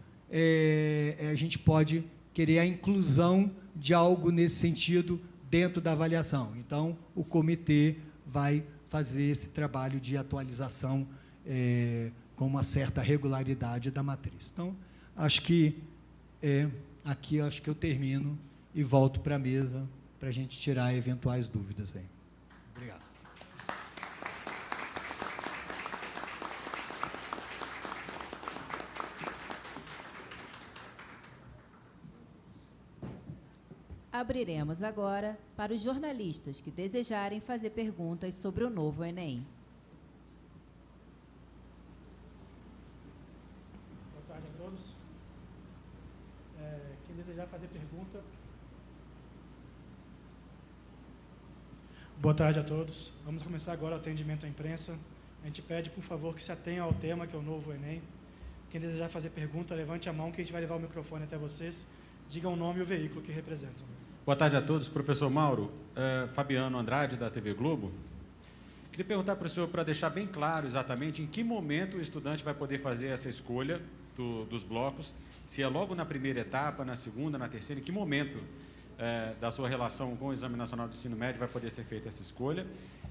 Speaker 4: a gente pode querer a inclusão de algo nesse sentido dentro da avaliação. Então, o comitê vai fazer esse trabalho de atualização com uma certa regularidade da matriz. Então, acho que aqui acho que eu termino e volto para a mesa para a gente tirar eventuais dúvidas aí. Obrigado.
Speaker 1: Abriremos agora para os jornalistas que desejarem fazer perguntas sobre o novo Enem.
Speaker 5: Boa tarde a todos. Quem desejar fazer pergunta... Boa tarde a todos. Vamos começar agora o atendimento à imprensa. A gente pede, por favor, que se atenham ao tema, que é o novo Enem. Quem desejar fazer pergunta, levante a mão, que a gente vai levar o microfone até vocês. Digam o nome e o veículo que representam.
Speaker 6: Boa tarde a todos. Professor Mauro, Fabiano Andrade, da TV Globo. Queria perguntar para o senhor, para deixar bem claro exatamente em que momento o estudante vai poder fazer essa escolha dos blocos, se é logo na primeira etapa, na segunda, na terceira, em que momento da sua relação com o Exame Nacional do Ensino Médio vai poder ser feita essa escolha.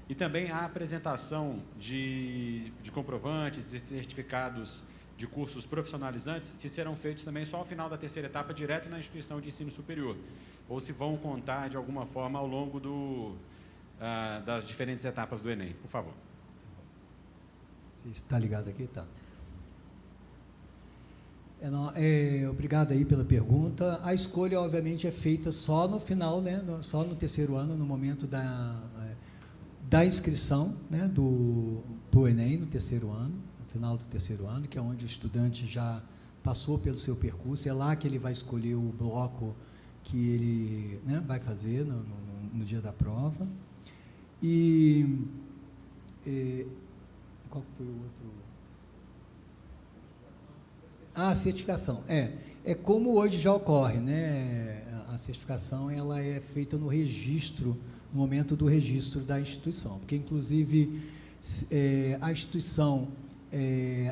Speaker 6: E também a apresentação de comprovantes e certificados de cursos profissionalizantes, se serão feitos também só ao final da terceira etapa, direto na instituição de ensino superior, ou se vão contar de alguma forma ao longo das diferentes etapas do Enem. Por favor.
Speaker 7: Você está ligado aqui? Tá. Obrigado aí pela pergunta. A escolha, obviamente, é feita só no final, né, só no terceiro ano, no momento da inscrição, né, pro Enem, no terceiro ano, no final do terceiro ano, que é onde o estudante já passou pelo seu percurso, é lá que ele vai escolher o bloco que ele, né, vai fazer no dia da prova. E qual foi o outro? A certificação. É como hoje já ocorre, né? A certificação ela é feita no registro, no momento do registro da instituição, porque, inclusive, a instituição,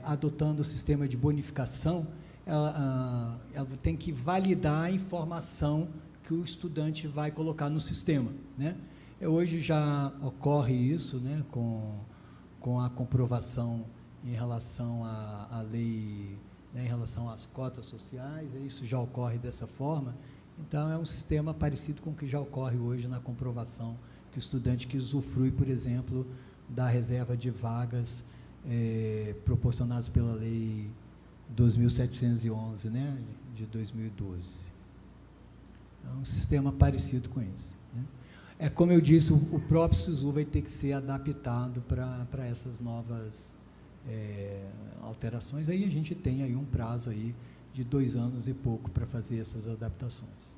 Speaker 7: adotando o sistema de bonificação, ela tem que validar a informação que o estudante vai colocar no sistema, né? Hoje já ocorre isso, né, com a comprovação em relação à lei, né, em relação às cotas sociais, isso já ocorre dessa forma. Então, é um sistema parecido com o que já ocorre hoje na comprovação que o estudante que usufrui, por exemplo, da reserva de vagas proporcionadas pela Lei 2.711, né, de 2012. É um sistema parecido com esse, né? É como eu disse, o próprio SISU vai ter que ser adaptado para essas novas alterações. Aí a gente tem aí um prazo aí de 2 anos e pouco para fazer essas adaptações,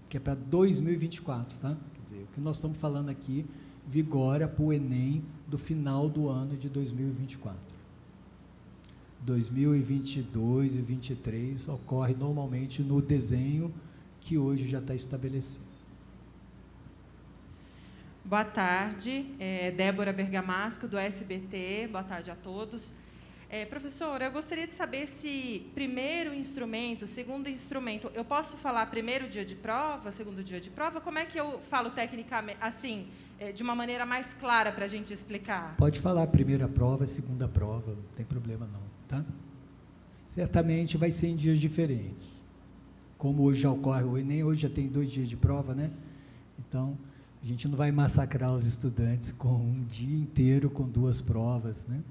Speaker 7: que é para 2024, tá? Quer dizer, o que nós estamos falando aqui vigora para o Enem do final do ano de 2024. 2022 e 2023 ocorre normalmente no desenho que hoje já está estabelecido.
Speaker 8: Boa tarde, Débora Bergamasco, do SBT. Boa tarde a todos. Professora, eu gostaria de saber se primeiro instrumento, segundo instrumento, eu posso falar primeiro dia de prova, segundo dia de prova? Como é que eu falo tecnicamente, assim, de uma maneira mais clara para a gente explicar?
Speaker 7: Pode falar primeira prova, segunda prova, não tem problema não, tá? Certamente vai ser em dias diferentes. Como hoje já ocorre o Enem, hoje já tem 2 dias de prova, né? Então, a gente não vai massacrar os estudantes com um dia inteiro com 2 provas, né?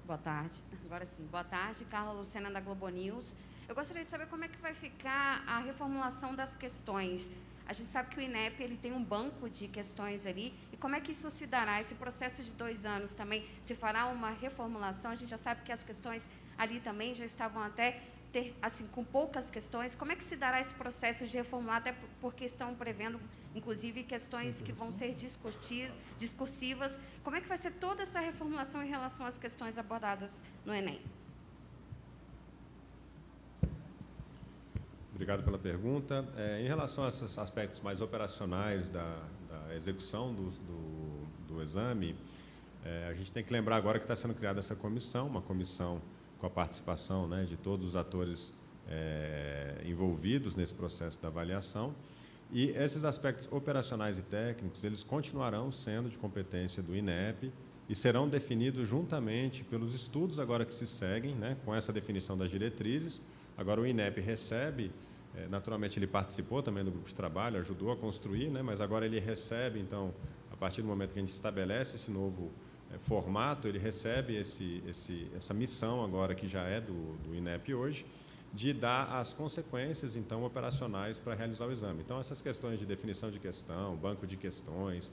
Speaker 9: Boa tarde. Agora sim. Boa tarde, Carla Lucena, da Globo News. Eu gostaria de saber como é que vai ficar a reformulação das questões. A gente sabe que o INEP ele tem um banco de questões ali, e como é que isso se dará? Esse processo de 2 anos também se fará uma reformulação? A gente já sabe que as questões ali também já estavam até assim, com poucas questões. Como é que se dará esse processo de reformular, até porque estão prevendo, inclusive, questões que vão ser discursivas? Como é que vai ser toda essa reformulação em relação às questões abordadas no Enem?
Speaker 3: Obrigado pela pergunta. Em relação a esses aspectos mais operacionais da execução do exame, a gente tem que lembrar agora que está sendo criada essa comissão, uma comissão com a participação, né, de todos os atores envolvidos nesse processo da avaliação. E esses aspectos operacionais e técnicos, eles continuarão sendo de competência do INEP e serão definidos juntamente pelos estudos agora que se seguem, né, com essa definição das diretrizes. Agora o INEP recebe, naturalmente ele participou também do grupo de trabalho, ajudou a construir, né, mas agora ele recebe, então, a partir do momento que a gente estabelece esse novo formato, ele recebe essa missão agora, que já é do INEP hoje, de dar as consequências, então, operacionais para realizar o exame. Então, essas questões de definição de questão, banco de questões,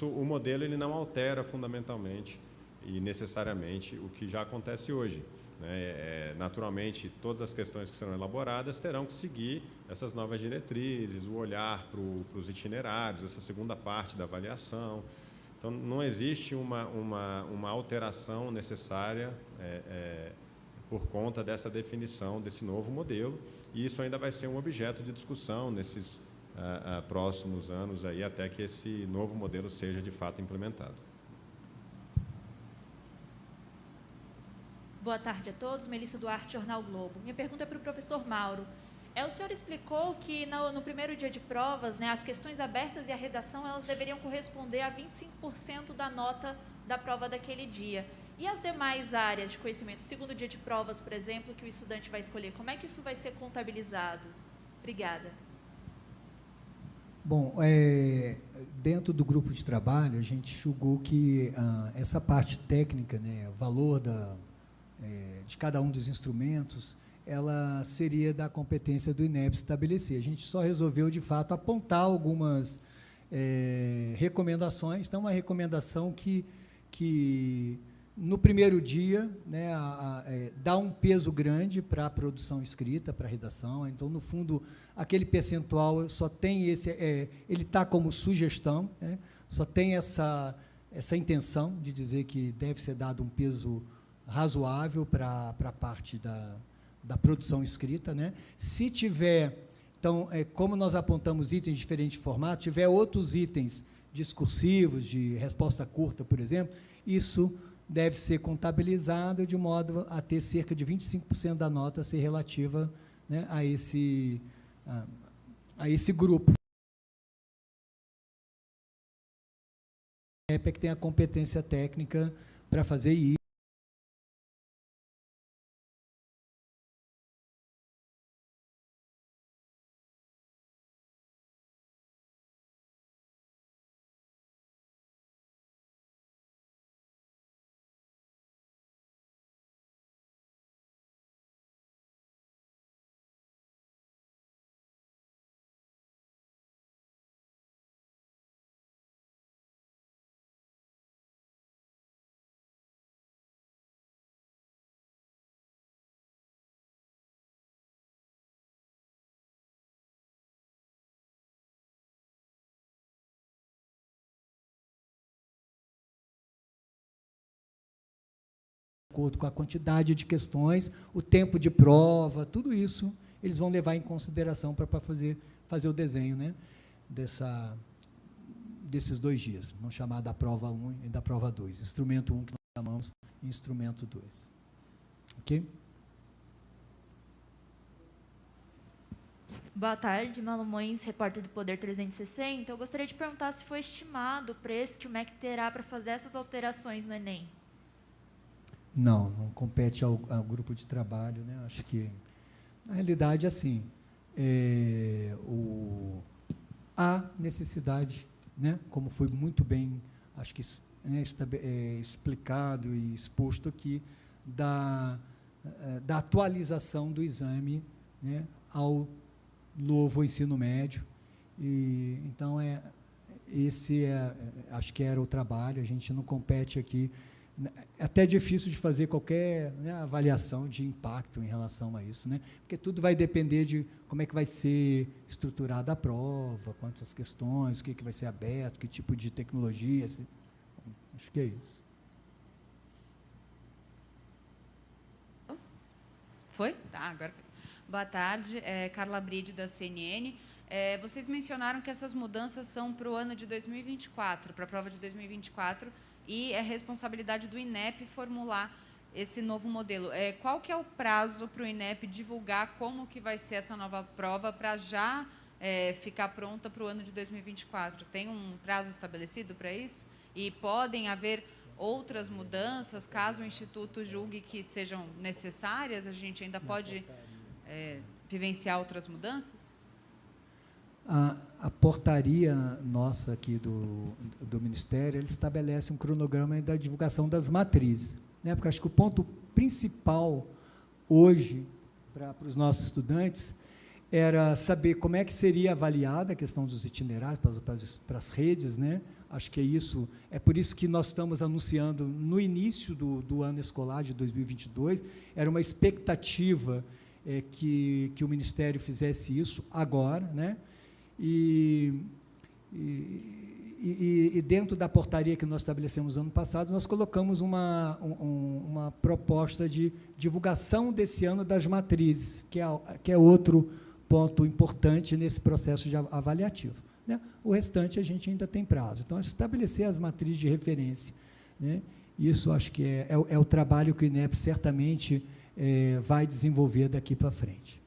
Speaker 3: o modelo ele não altera fundamentalmente e necessariamente o que já acontece hoje, né? Naturalmente, todas as questões que serão elaboradas terão que seguir essas novas diretrizes, o olhar para os itinerários, essa segunda parte da avaliação. Então, não existe uma alteração necessária por conta dessa definição desse novo modelo, e isso ainda vai ser um objeto de discussão nesses próximos anos, aí, até que esse novo modelo seja, de fato, implementado.
Speaker 10: Boa tarde a todos. Melissa Duarte, Jornal Globo. Minha pergunta é para o professor Mauro. O senhor explicou que no primeiro dia de provas, né, as questões abertas e a redação, elas deveriam corresponder a 25% da nota da prova daquele dia. E as demais áreas de conhecimento, segundo dia de provas, por exemplo, que o estudante vai escolher, como é que isso vai ser contabilizado? Obrigada.
Speaker 7: Bom, dentro do grupo de trabalho, a gente julgou que essa parte técnica, né, o valor de cada um dos instrumentos, ela seria da competência do INEP estabelecer. A gente só resolveu, de fato, apontar algumas recomendações. Então, uma recomendação que no primeiro dia, né, dá um peso grande para a produção escrita, para a redação. Então, no fundo, aquele percentual só tem ele está como sugestão, né, só tem essa intenção de dizer que deve ser dado um peso razoável para a parte da produção escrita, né? Se tiver, então, como nós apontamos itens de diferente formato, tiver outros itens discursivos, de resposta curta, por exemplo, isso deve ser contabilizado de modo a ter cerca de 25% da nota ser relativa, né, a esse grupo. É que tem a competência técnica para fazer isso. De acordo com a quantidade de questões, o tempo de prova, tudo isso eles vão levar em consideração para fazer o desenho, né, desses 2 dias. Vamos chamar da prova 1 e da prova 2. Instrumento 1 que nós chamamos de instrumento 2. Ok?
Speaker 10: Boa tarde, Malomões, repórter do Poder 360. Eu gostaria de perguntar se foi estimado o preço que o MEC terá para fazer essas alterações no Enem.
Speaker 7: Não compete ao grupo de trabalho, né? Acho que, na realidade, assim, há necessidade, né, como foi muito bem, acho que explicado e exposto aqui, da atualização do exame, né, ao novo ensino médio. E, então, acho que era o trabalho, a gente não compete aqui. É até difícil de fazer qualquer, né, avaliação de impacto em relação a isso, né? Porque tudo vai depender de como é que vai ser estruturada a prova, quantas questões, o que vai ser aberto, que tipo de tecnologia. Assim. Acho que é isso.
Speaker 11: Foi? Tá, agora foi. Boa tarde, Carla Bride, da CNN. Vocês mencionaram que essas mudanças são para o ano de 2024, para a prova de 2024, e é responsabilidade do INEP formular esse novo modelo. Qual que é o prazo para o INEP divulgar como que vai ser essa nova prova para já ficar pronta para o ano de 2024? Tem um prazo estabelecido para isso? E podem haver outras mudanças, caso o Instituto julgue que sejam necessárias? A gente ainda pode vivenciar outras mudanças?
Speaker 7: A portaria nossa aqui do Ministério, ele estabelece um cronograma da divulgação das matrizes, né? Porque acho que o ponto principal hoje para os nossos estudantes era saber como é que seria avaliada a questão dos itinerários para as redes, né? Acho que é por isso que nós estamos anunciando no início do ano escolar de 2022, era uma expectativa que o Ministério fizesse isso agora, né? E dentro da portaria que nós estabelecemos ano passado, nós colocamos uma proposta de divulgação desse ano das matrizes, que é outro ponto importante nesse processo de avaliativo, né? O restante a gente ainda tem prazo. Então, estabelecer as matrizes de referência, né? Isso acho que é o trabalho que o INEP certamente vai desenvolver daqui para frente.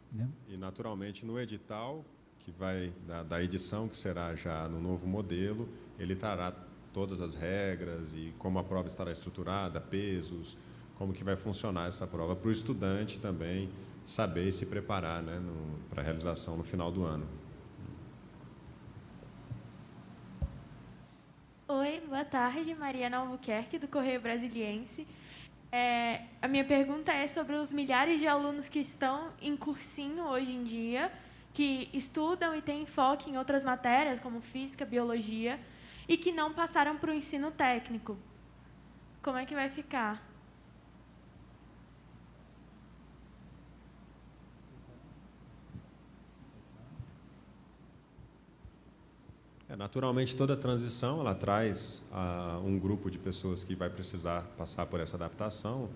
Speaker 7: Né?
Speaker 3: E, naturalmente, no edital que vai da edição, que será já no novo modelo, ele trará todas as regras e como a prova estará estruturada, pesos, como que vai funcionar essa prova, para o estudante também saber e se preparar, né, para a realização no final do ano.
Speaker 12: Oi, boa tarde, Mariana Albuquerque, do Correio Brasiliense. A minha pergunta é sobre os milhares de alunos que estão em cursinho hoje em dia, que estudam e têm enfoque em outras matérias, como física, biologia, e que não passaram para o ensino técnico. Como é que vai ficar?
Speaker 3: Naturalmente, toda transição ela traz um grupo de pessoas que vai precisar passar por essa adaptação.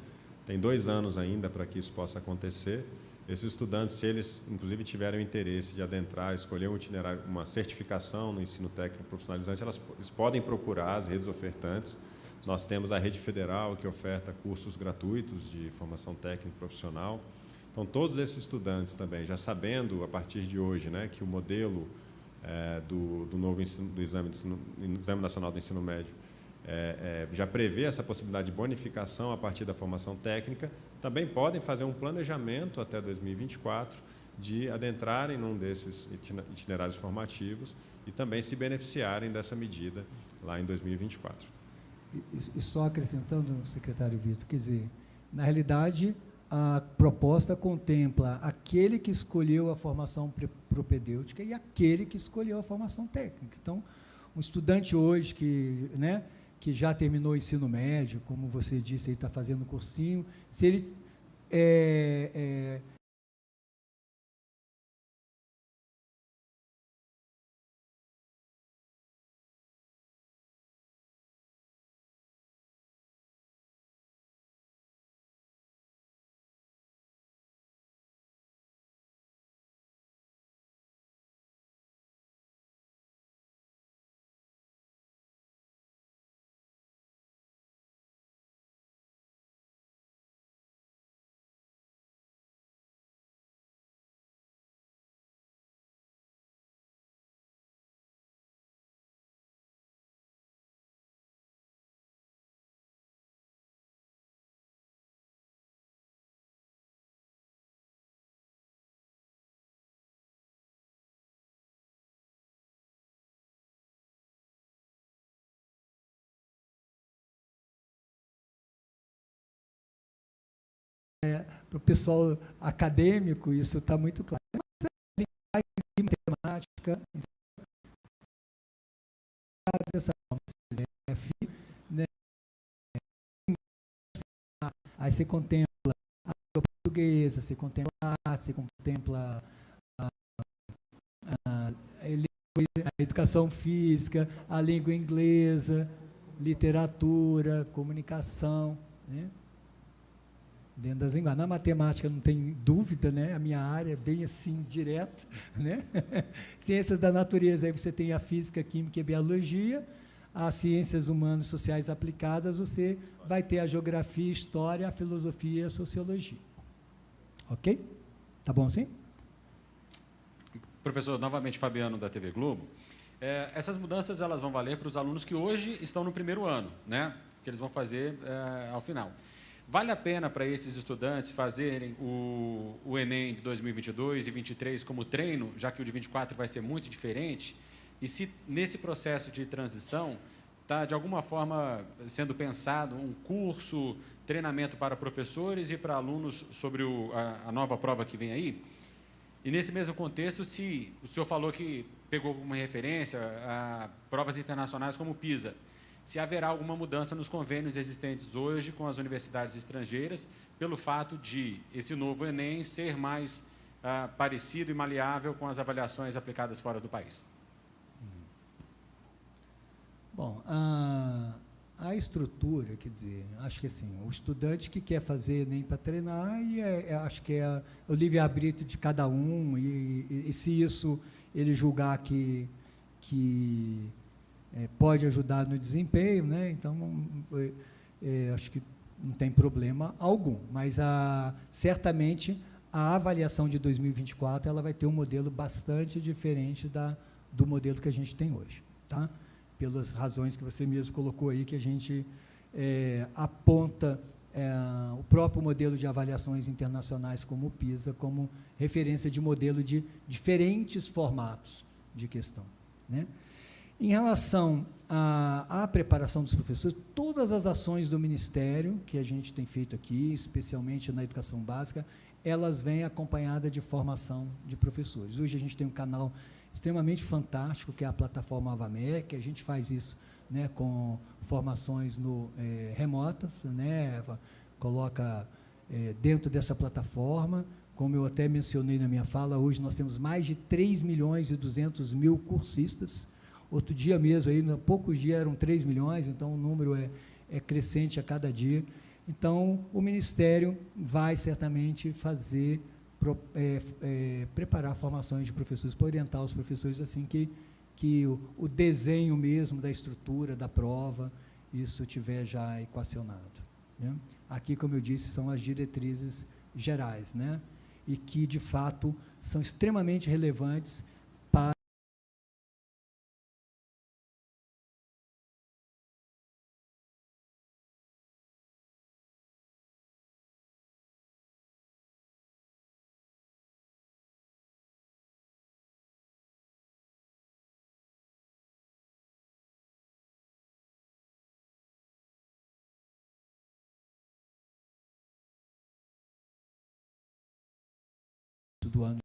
Speaker 3: Tem 2 anos ainda para que isso possa acontecer. Esses estudantes, se eles, inclusive, tiverem o interesse de adentrar, escolher um itinerário, uma certificação no ensino técnico profissionalizante, eles podem procurar as redes ofertantes. Nós temos a Rede Federal, que oferta cursos gratuitos de formação técnica e profissional. Então, todos esses estudantes também, já sabendo, a partir de hoje, né, que o modelo do novo ensino, do Exame Nacional do Ensino Médio já prevê essa possibilidade de bonificação a partir da formação técnica, também podem fazer um planejamento até 2024 de adentrarem num desses itinerários formativos e também se beneficiarem dessa medida lá em 2024.
Speaker 7: E só acrescentando, secretário Vitor, quer dizer, na realidade, a proposta contempla aquele que escolheu a formação propedêutica e aquele que escolheu a formação técnica. Então, um estudante hoje que já terminou o ensino médio, como você disse, ele está fazendo cursinho, se ele para o pessoal acadêmico, isso está muito claro. Mas linguagem e matemática, dessa forma, né? Aí você contempla a língua portuguesa, você contempla a arte, você contempla a educação física, a língua inglesa, literatura, comunicação, né? Dentro das linguagens. Na matemática não tem dúvida, né? A minha área é bem assim, direto, né? Ciências da natureza, aí você tem a física, química e biologia. As ciências humanas e sociais aplicadas, você vai ter a geografia, a história, a filosofia e a sociologia. Ok? Tá bom assim?
Speaker 6: Professor, novamente Fabiano, da TV Globo. Essas mudanças elas vão valer para os alunos que hoje estão no primeiro ano, né? Que eles vão fazer ao final. Vale a pena para esses estudantes fazerem o Enem de 2022 e 2023 como treino, já que o de 24 vai ser muito diferente? E se nesse processo de transição está, de alguma forma, sendo pensado um curso, treinamento para professores e para alunos sobre a nova prova que vem aí? E nesse mesmo contexto, se o senhor falou que pegou como referência a provas internacionais como o PISA, se haverá alguma mudança nos convênios existentes hoje com as universidades estrangeiras, pelo fato de esse novo Enem ser mais parecido e maleável com as avaliações aplicadas fora do país? Bom,
Speaker 7: a estrutura, quer dizer, acho que assim, o estudante que quer fazer Enem para treinar, acho que é o livre-arbítrio de cada um, e se isso ele julgar que pode ajudar no desempenho, né? Então, acho que não tem problema algum, mas certamente a avaliação de 2024 ela vai ter um modelo bastante diferente do modelo que a gente tem hoje, tá? Pelas razões que você mesmo colocou aí, que a gente aponta o próprio modelo de avaliações internacionais como o PISA, como referência de modelo de diferentes formatos de questão, né? Em relação à preparação dos professores, todas as ações do Ministério que a gente tem feito aqui, especialmente na educação básica, elas vêm acompanhadas de formação de professores. Hoje a gente tem um canal extremamente fantástico, que é a plataforma Avamec, a gente faz isso, né, com formações remotas, né, coloca dentro dessa plataforma, como eu até mencionei na minha fala, hoje nós temos mais de 3.200.000 cursistas. Outro dia mesmo, aí, há poucos dias eram 3 milhões, então o número é crescente a cada dia. Então, o Ministério vai certamente preparar formações de professores para orientar os professores assim que o desenho mesmo da estrutura, da prova, isso tiver já equacionado, né? Aqui, como eu disse, são as diretrizes gerais, né? E que, de fato, são extremamente relevantes para do ano.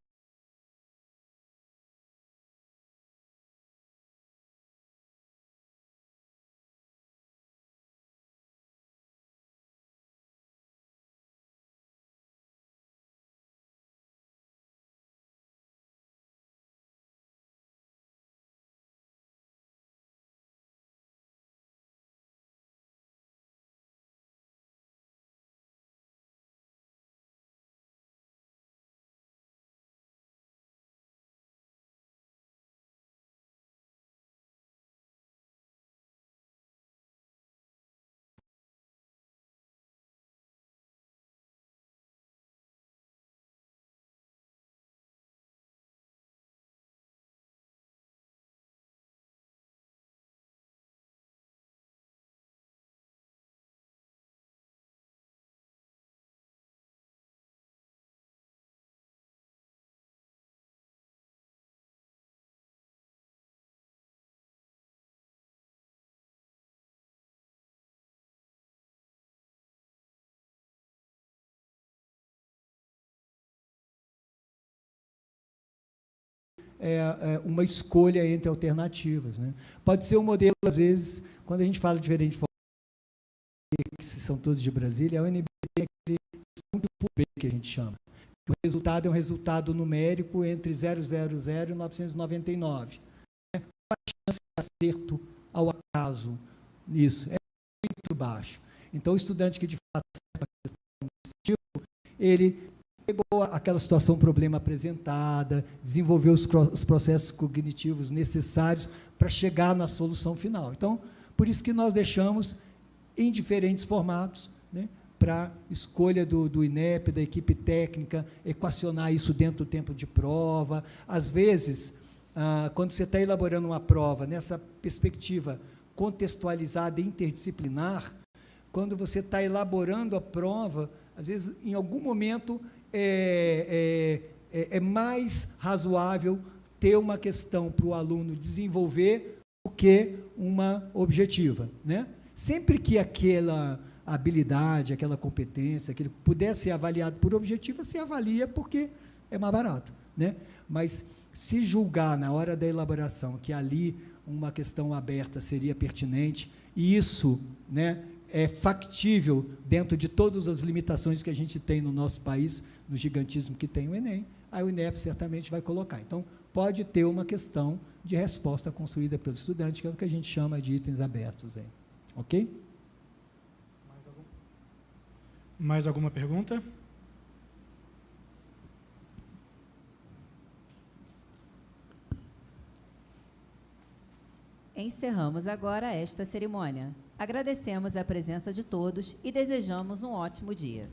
Speaker 7: Uma escolha entre alternativas, né? Pode ser um modelo, às vezes, quando a gente fala diferente, que são todos de Brasília, a UNB tem aquele grupo B que a gente chama. O resultado é um resultado numérico entre 000 e 999. Qual a chance de acerto ao acaso nisso? É muito baixo. Então, o estudante que, de fato, uma questão desse tipo, ele pegou aquela situação, problema apresentada, desenvolveu os processos cognitivos necessários para chegar na solução final. Então, por isso que nós deixamos em diferentes formatos, né, para escolha do INEP, da equipe técnica, equacionar isso dentro do tempo de prova. Às vezes, quando você está elaborando uma prova nessa perspectiva contextualizada e interdisciplinar, quando você está elaborando a prova, às vezes, em algum momento, é mais razoável ter uma questão para o aluno desenvolver do que uma objetiva, né? Sempre que aquela habilidade, aquela competência, aquele puder ser avaliado por objetiva, se avalia porque é mais barato, né? Mas se julgar na hora da elaboração que ali uma questão aberta seria pertinente, e isso, né, é factível dentro de todas as limitações que a gente tem no nosso país, no gigantismo que tem o Enem, aí o INEP certamente vai colocar. Então, pode ter uma questão de resposta construída pelo estudante, que é o que a gente chama de itens abertos aí. Ok?
Speaker 5: Mais alguma pergunta?
Speaker 1: Encerramos agora esta cerimônia. Agradecemos a presença de todos e desejamos um ótimo dia.